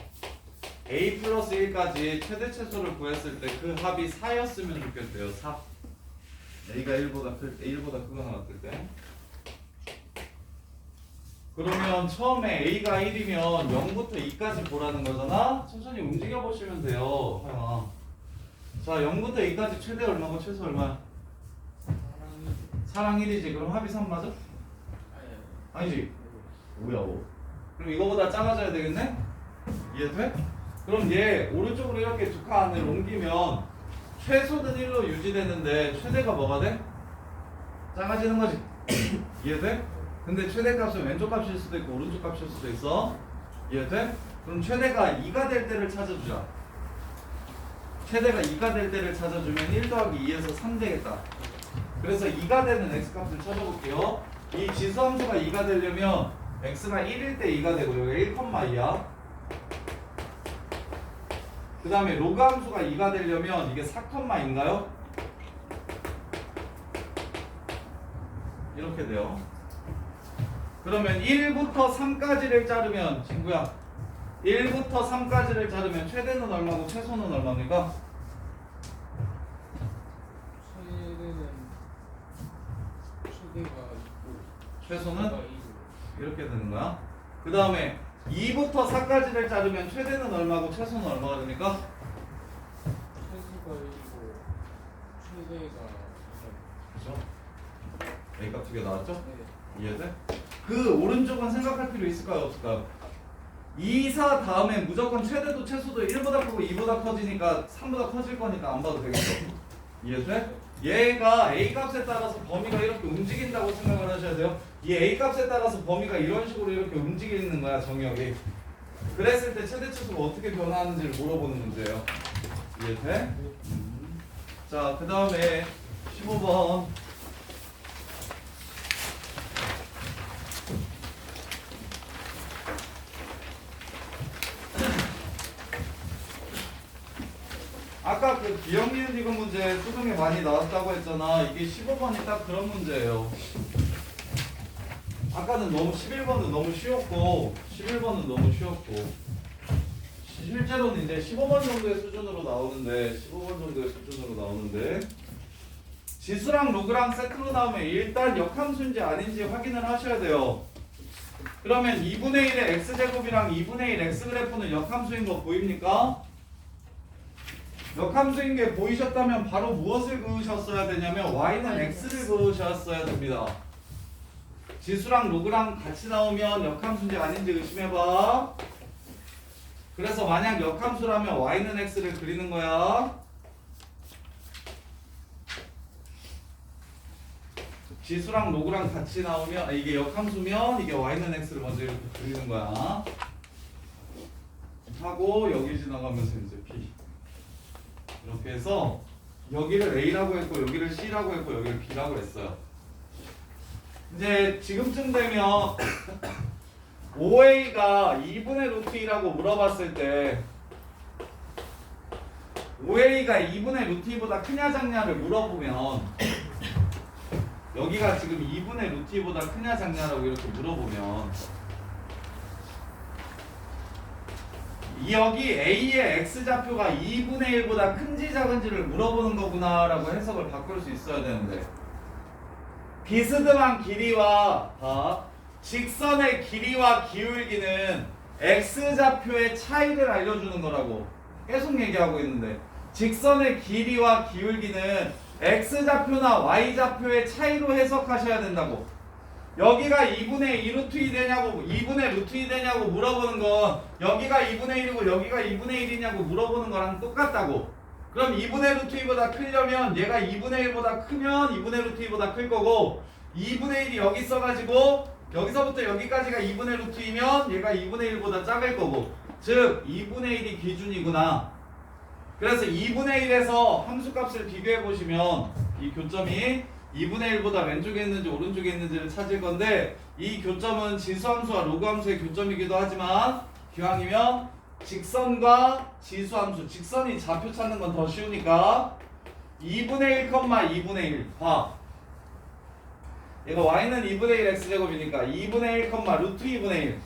a 플러스 1까지 최대 최소를 구했을 때 그 합이 4였으면 좋겠대요. 4. a가 1보다 크거나 같을 때. 그러면 처음에 a가 1이면 0부터 2까지 보라는 거잖아. 천천히 움직여 보시면 돼요. 하영아. 자, 0부터 2까지 최대 얼마고 최소 얼마야? 사랑 1이지. 그럼 합이 3 맞아? 아니지. 뭐야, 뭐. 그럼 이거보다 작아져야 되겠네? 이해돼? 그럼 얘 오른쪽으로 이렇게 두 칸을 옮기면 최소는 1로 유지되는데 최대가 뭐가 돼? 작아지는 거지. 이해돼? 근데 최대 값은 왼쪽 값일 수도 있고 오른쪽 값일 수도 있어. 이해돼? 그럼 최대가 2가 될 때를 찾아주자. 최대가 2가 될 때를 찾아주면 1 더하기 2에서 3 되겠다. 그래서 2가 되는 x값을 찾아볼게요. 이 지수함수가 2가 되려면 x가 1일 때 2가 되고 여기 1,2야. 그 다음에 로그 함수가 2가 되려면 이게 4,인가요? 이렇게 돼요. 그러면 1부터 3까지를 자르면 친구야 1부터 3까지를 자르면 최대는 얼마고 최소는 얼마입니까? 최대가 최소는 이렇게 되는 거야. 그 다음에 2부터 4까지를 자르면 최대는 얼마고 최소는 얼마가 됩니까? 최소가 1이고 최대가 그렇죠? A값 2개 나왔죠? 2. 네. 이해돼? 그 오른쪽은 생각할 필요 있을까요? 없을까요? 2, 4 다음에 무조건 최대도 최소도 1보다 크고 2보다 커지니까 3보다 커질 거니까 안 봐도 되겠죠? 이해돼? 얘가 A값에 따라서 범위가 이렇게 움직인다고 생각을 하셔야 돼요. 이 A값에 따라서 범위가 이런 식으로 이렇게 움직이는 거야, 정역이. 그랬을 때 최대 최소가 어떻게 변화하는지를 물어보는 문제예요. 이해돼? 자, 그 다음에 15번. 아까 그 기억니은 디귿 문제 수능에 많이 나왔다고 했잖아. 이게 15번이 딱 그런 문제예요. 아까는 너무 11번은 너무 쉬웠고 11번은 너무 쉬웠고 실제로는 이제 15번 정도의 수준으로 나오는데 15번 정도의 수준으로 나오는데 지수랑 로그랑 세트로 나오면 일단 역함수인지 아닌지 확인을 하셔야 돼요. 그러면 2분의 1의 x제곱이랑 2분의 1 x그래프는 역함수인 거 보입니까? 역함수인 게 보이셨다면 바로 무엇을 그으셨어야 되냐면 y는 x를 그으셨어야 됩니다. 지수랑 로그랑 같이 나오면 역함수인지 아닌지 의심해봐. 그래서 만약 역함수라면 y는 x를 그리는 거야. 지수랑 로그랑 같이 나오면 이게 역함수면 이게 y는 x를 먼저 이렇게 그리는 거야. 하고 여기 지나가면서 이제 p 이렇게 해서 여기를 a라고 했고 여기를 c라고 했고 여기를 b라고 했어요. 이제 지금쯤 되면 5a가 2분의 루트 2라고 물어봤을 때 5a가 2분의 루트 2보다 크냐 작냐를 물어보면 여기가 지금 2분의 루트 2보다 크냐 작냐라고 이렇게 물어보면 여기 a의 x좌표가 2분의 1보다 큰지 작은지를 물어보는 거구나 라고 해석을 바꿀 수 있어야 되는데 비스듬한 길이와 직선의 길이와 기울기는 x좌표의 차이를 알려주는 거라고 계속 얘기하고 있는데 직선의 길이와 기울기는 x좌표나 y좌표의 차이로 해석하셔야 된다고. 여기가 2분의 2 루트 2 되냐고 2분의 루트 2 되냐고 물어보는 건 여기가 2분의 1이고 여기가 2분의 1이냐고 물어보는 거랑 똑같다고. 그럼 2분의 루트 2보다 크려면 얘가 2분의 1보다 크면 2분의 루트 2보다 클 거고 2분의 1이 여기 있어가지고 여기서부터 여기까지가 2분의 루트 2면 얘가 2분의 1보다 작을 거고 즉 2분의 1이 기준이구나. 그래서 2분의 1에서 함수값을 비교해 보시면 이 교점이 2분의 1보다 왼쪽에 있는지 오른쪽에 있는지를 찾을 건데 이 교점은 지수함수와 로그함수의 교점이기도 하지만 기왕이면 직선과 지수함수 직선이 좌표 찾는 건 더 쉬우니까 2분의 1, 2분의 1 봐. 얘가 y는 2분의 1 x제곱이니까 2분의 1, 루트 2분의 1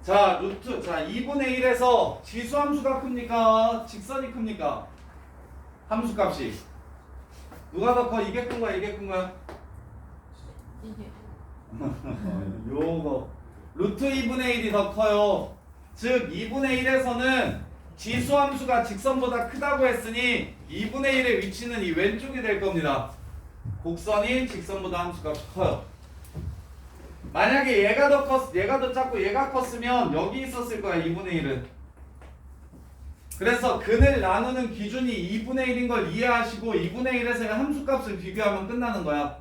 자, 2분의 1에서 지수함수가 큽니까? 직선이 큽니까? 함수값이 누가 더 커? 이게 큰 거야? 이게 큰 거야? 이게 요거 루트 2분의 1이 더 커요. 즉 2분의 1에서는 지수함수가 직선보다 크다고 했으니 2분의 1의 위치는 이 왼쪽이 될 겁니다. 곡선이 직선보다 함수값이 커요. 만약에 얘가 더 작고 얘가 컸으면 여기 있었을 거야 2분의 1은. 그래서 근을 나누는 기준이 2분의 1인 걸 이해하시고 2분의 1에서의 함수값을 비교하면 끝나는 거야.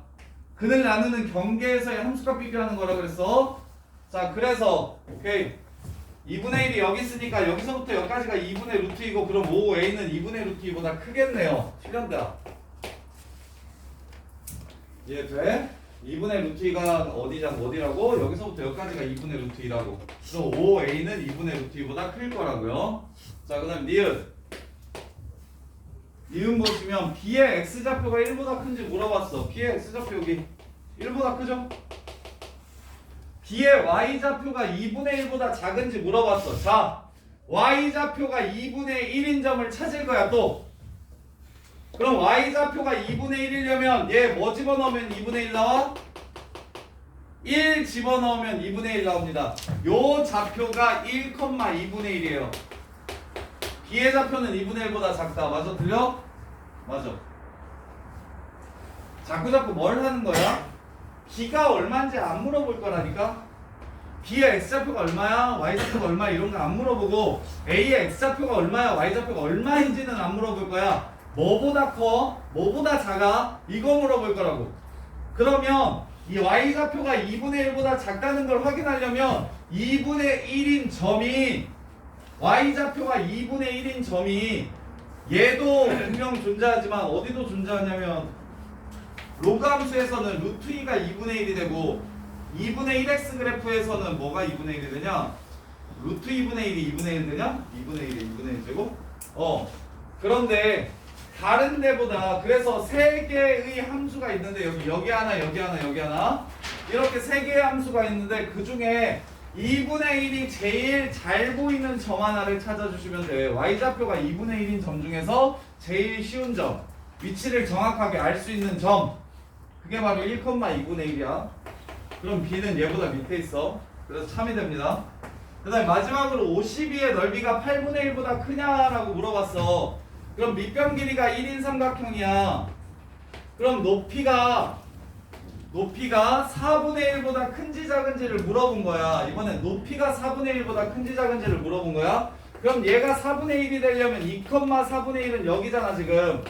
근을 나누는 경계에서의 함수값 비교하는 거라 그랬어. 자, 그래서 오케이 2분의 1이 여기 있으니까 여기서부터 여기까지가 2분의 루트 2고 그럼 5a는 2분의 루트 2보다 크겠네요. 실현다. 이해돼? 2분의 루트 2가 어디라고? 여기서부터 여기까지가 2분의 루트 2라고. 그럼 5a는 2분의 루트 2보다 클 거라고요. 자, 그 다음 니은 보시면 b의 x좌표가 1보다 큰지 물어봤어. b의 x좌표 여기 1보다 크죠? B의 y좌표가 2분의 1보다 작은지 물어봤어. 자, y좌표가 2분의 1인 점을 찾을 거야 또. 그럼 y좌표가 2분의 1이려면 얘 뭐 집어넣으면 2분의 1 나와? 1 집어넣으면 2분의 1 나옵니다. 요 좌표가 1,2분의 1이에요. B의 좌표는 2분의 1보다 작다. 맞아? 들려? 맞아. 자꾸 뭘 하는 거야? B가 얼마인지 안 물어볼 거라니까? B의 X좌표가 얼마야? Y좌표가 얼마야? 이런 거 안 물어보고 A의 X좌표가 얼마야? Y좌표가 얼마인지는 안 물어볼 거야. 뭐보다 커? 뭐보다 작아? 이거 물어볼 거라고. 그러면 이 Y좌표가 2분의 1보다 작다는 걸 확인하려면 2분의 1인 점이 Y좌표가 2분의 1인 점이 얘도 분명 존재하지만 어디도 존재하냐면 로그 함수에서는 루트 2가 2분의 1이 되고 2분의 1x 그래프에서는 뭐가 2분의 1이 되냐? 루트 2분의 1이 2분의 1 되냐? 2분의 1이 2분의 1 되고 그런데 다른 데보다 그래서 세 개의 함수가 있는데 여기 하나 여기 하나 이렇게 세 개의 함수가 있는데 그 중에 2분의 1이 제일 잘 보이는 점 하나를 찾아주시면 돼요. y좌표가 2분의 1인 점 중에서 제일 쉬운 점, 위치를 정확하게 알 수 있는 점, 그게 바로 1,2분의 1이야. 그럼 B는 얘보다 밑에 있어. 그래서 참이 됩니다. 그 다음에 마지막으로 52의 넓이가 8분의 1보다 크냐라고 물어봤어. 그럼 밑변 길이가 1인 삼각형이야. 그럼 높이가 4분의 1보다 큰지 작은지를 물어본 거야. 이번엔 높이가 4분의 1보다 큰지 작은지를 물어본 거야. 그럼 얘가 4분의 1이 되려면 2,4분의 1은 여기잖아 지금.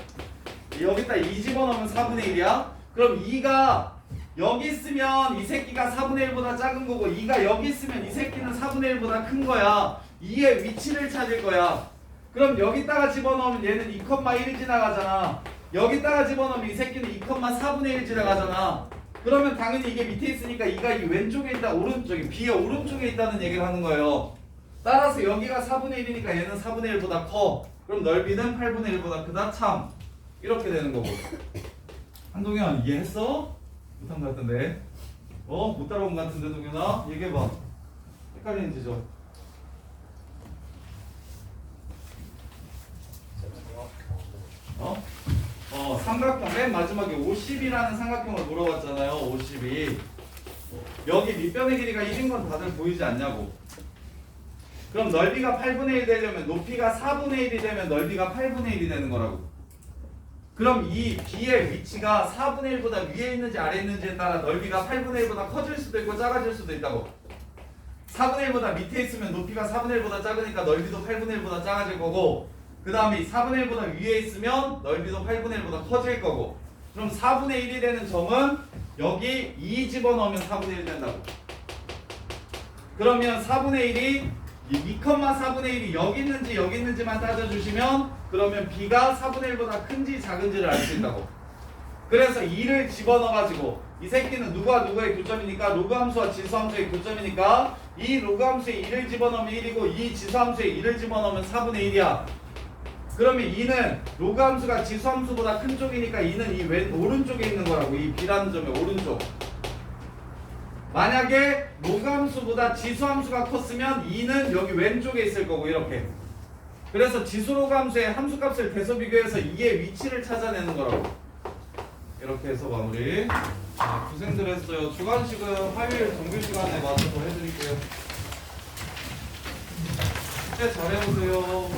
여기다 2 집어넣으면 4분의 1이야. 그럼 2가 여기 있으면 이 새끼가 4분의 1보다 작은 거고 2가 여기 있으면 이 새끼는 4분의 1보다 큰 거야. 2의 위치를 찾을 거야. 그럼 여기다가 집어넣으면 얘는 2,1이 지나가잖아. 여기다가 집어넣으면 이 새끼는 2,4분의 1 지나가잖아. 그러면 당연히 이게 밑에 있으니까 2가 이 왼쪽에 있다, 오른쪽에, B의 오른쪽에 있다는 얘기를 하는 거예요. 따라서 여기가 4분의 1이니까 얘는 4분의 1보다 커. 그럼 넓이는 8분의 1보다 크다. 참. 이렇게 되는 거고. 한동현 이해했어? 못한 것 같은데. 못 따라온 것 같은데 동현아? 얘기해봐. 헷갈리는 지점. 삼각형 맨 마지막에 50이라는 삼각형을 물어봤잖아요. 50이 여기 밑변의 길이가 1인 건 다들 보이지 않냐고. 그럼 넓이가 8분의 1 되려면 높이가 4분의 1이 되면 넓이가 8분의 1이 되는 거라고. 그럼 이 B의 위치가 4분의 1보다 위에 있는지 아래에 있는지에 따라 넓이가 8분의 1보다 커질 수도 있고 작아질 수도 있다고. 4분의 1보다 밑에 있으면 높이가 4분의 1보다 작으니까 넓이도 8분의 1보다 작아질 거고, 그 다음에 4분의 1보다 위에 있으면 넓이도 8분의 1보다 커질 거고. 그럼 4분의 1이 되는 점은 여기 2 집어넣으면 4분의 1 된다고. 그러면 4분의 1이 2,4분의 1이 여기 있는지만 따져주시면 그러면 B가 4분의 1보다 큰지 작은지를 알 수 있다고. 그래서 2를 집어넣어가지고 이 새끼는 누구와 누구의 교점이니까 로그 함수와 지수 함수의 교점이니까 이 로그 함수에 2를 집어넣으면 1이고 이 지수 함수에 2를 집어넣으면 4분의 1이야. 그러면 2는 로그 함수가 지수 함수보다 큰 쪽이니까 2는 이 오른쪽에 있는 거라고. 이 B라는 점의 오른쪽. 만약에 로그 함수보다 지수 함수가 컸으면 2는 여기 왼쪽에 있을 거고 이렇게. 그래서 지수 로그 함수의 함수값을 대소 비교해서 2의 위치를 찾아내는 거라고. 이렇게 해서 마무리. 고생들 했어요. 주간식은 화요일 정규 시간에 맞춰서 해드릴게요. 네, 잘해보세요.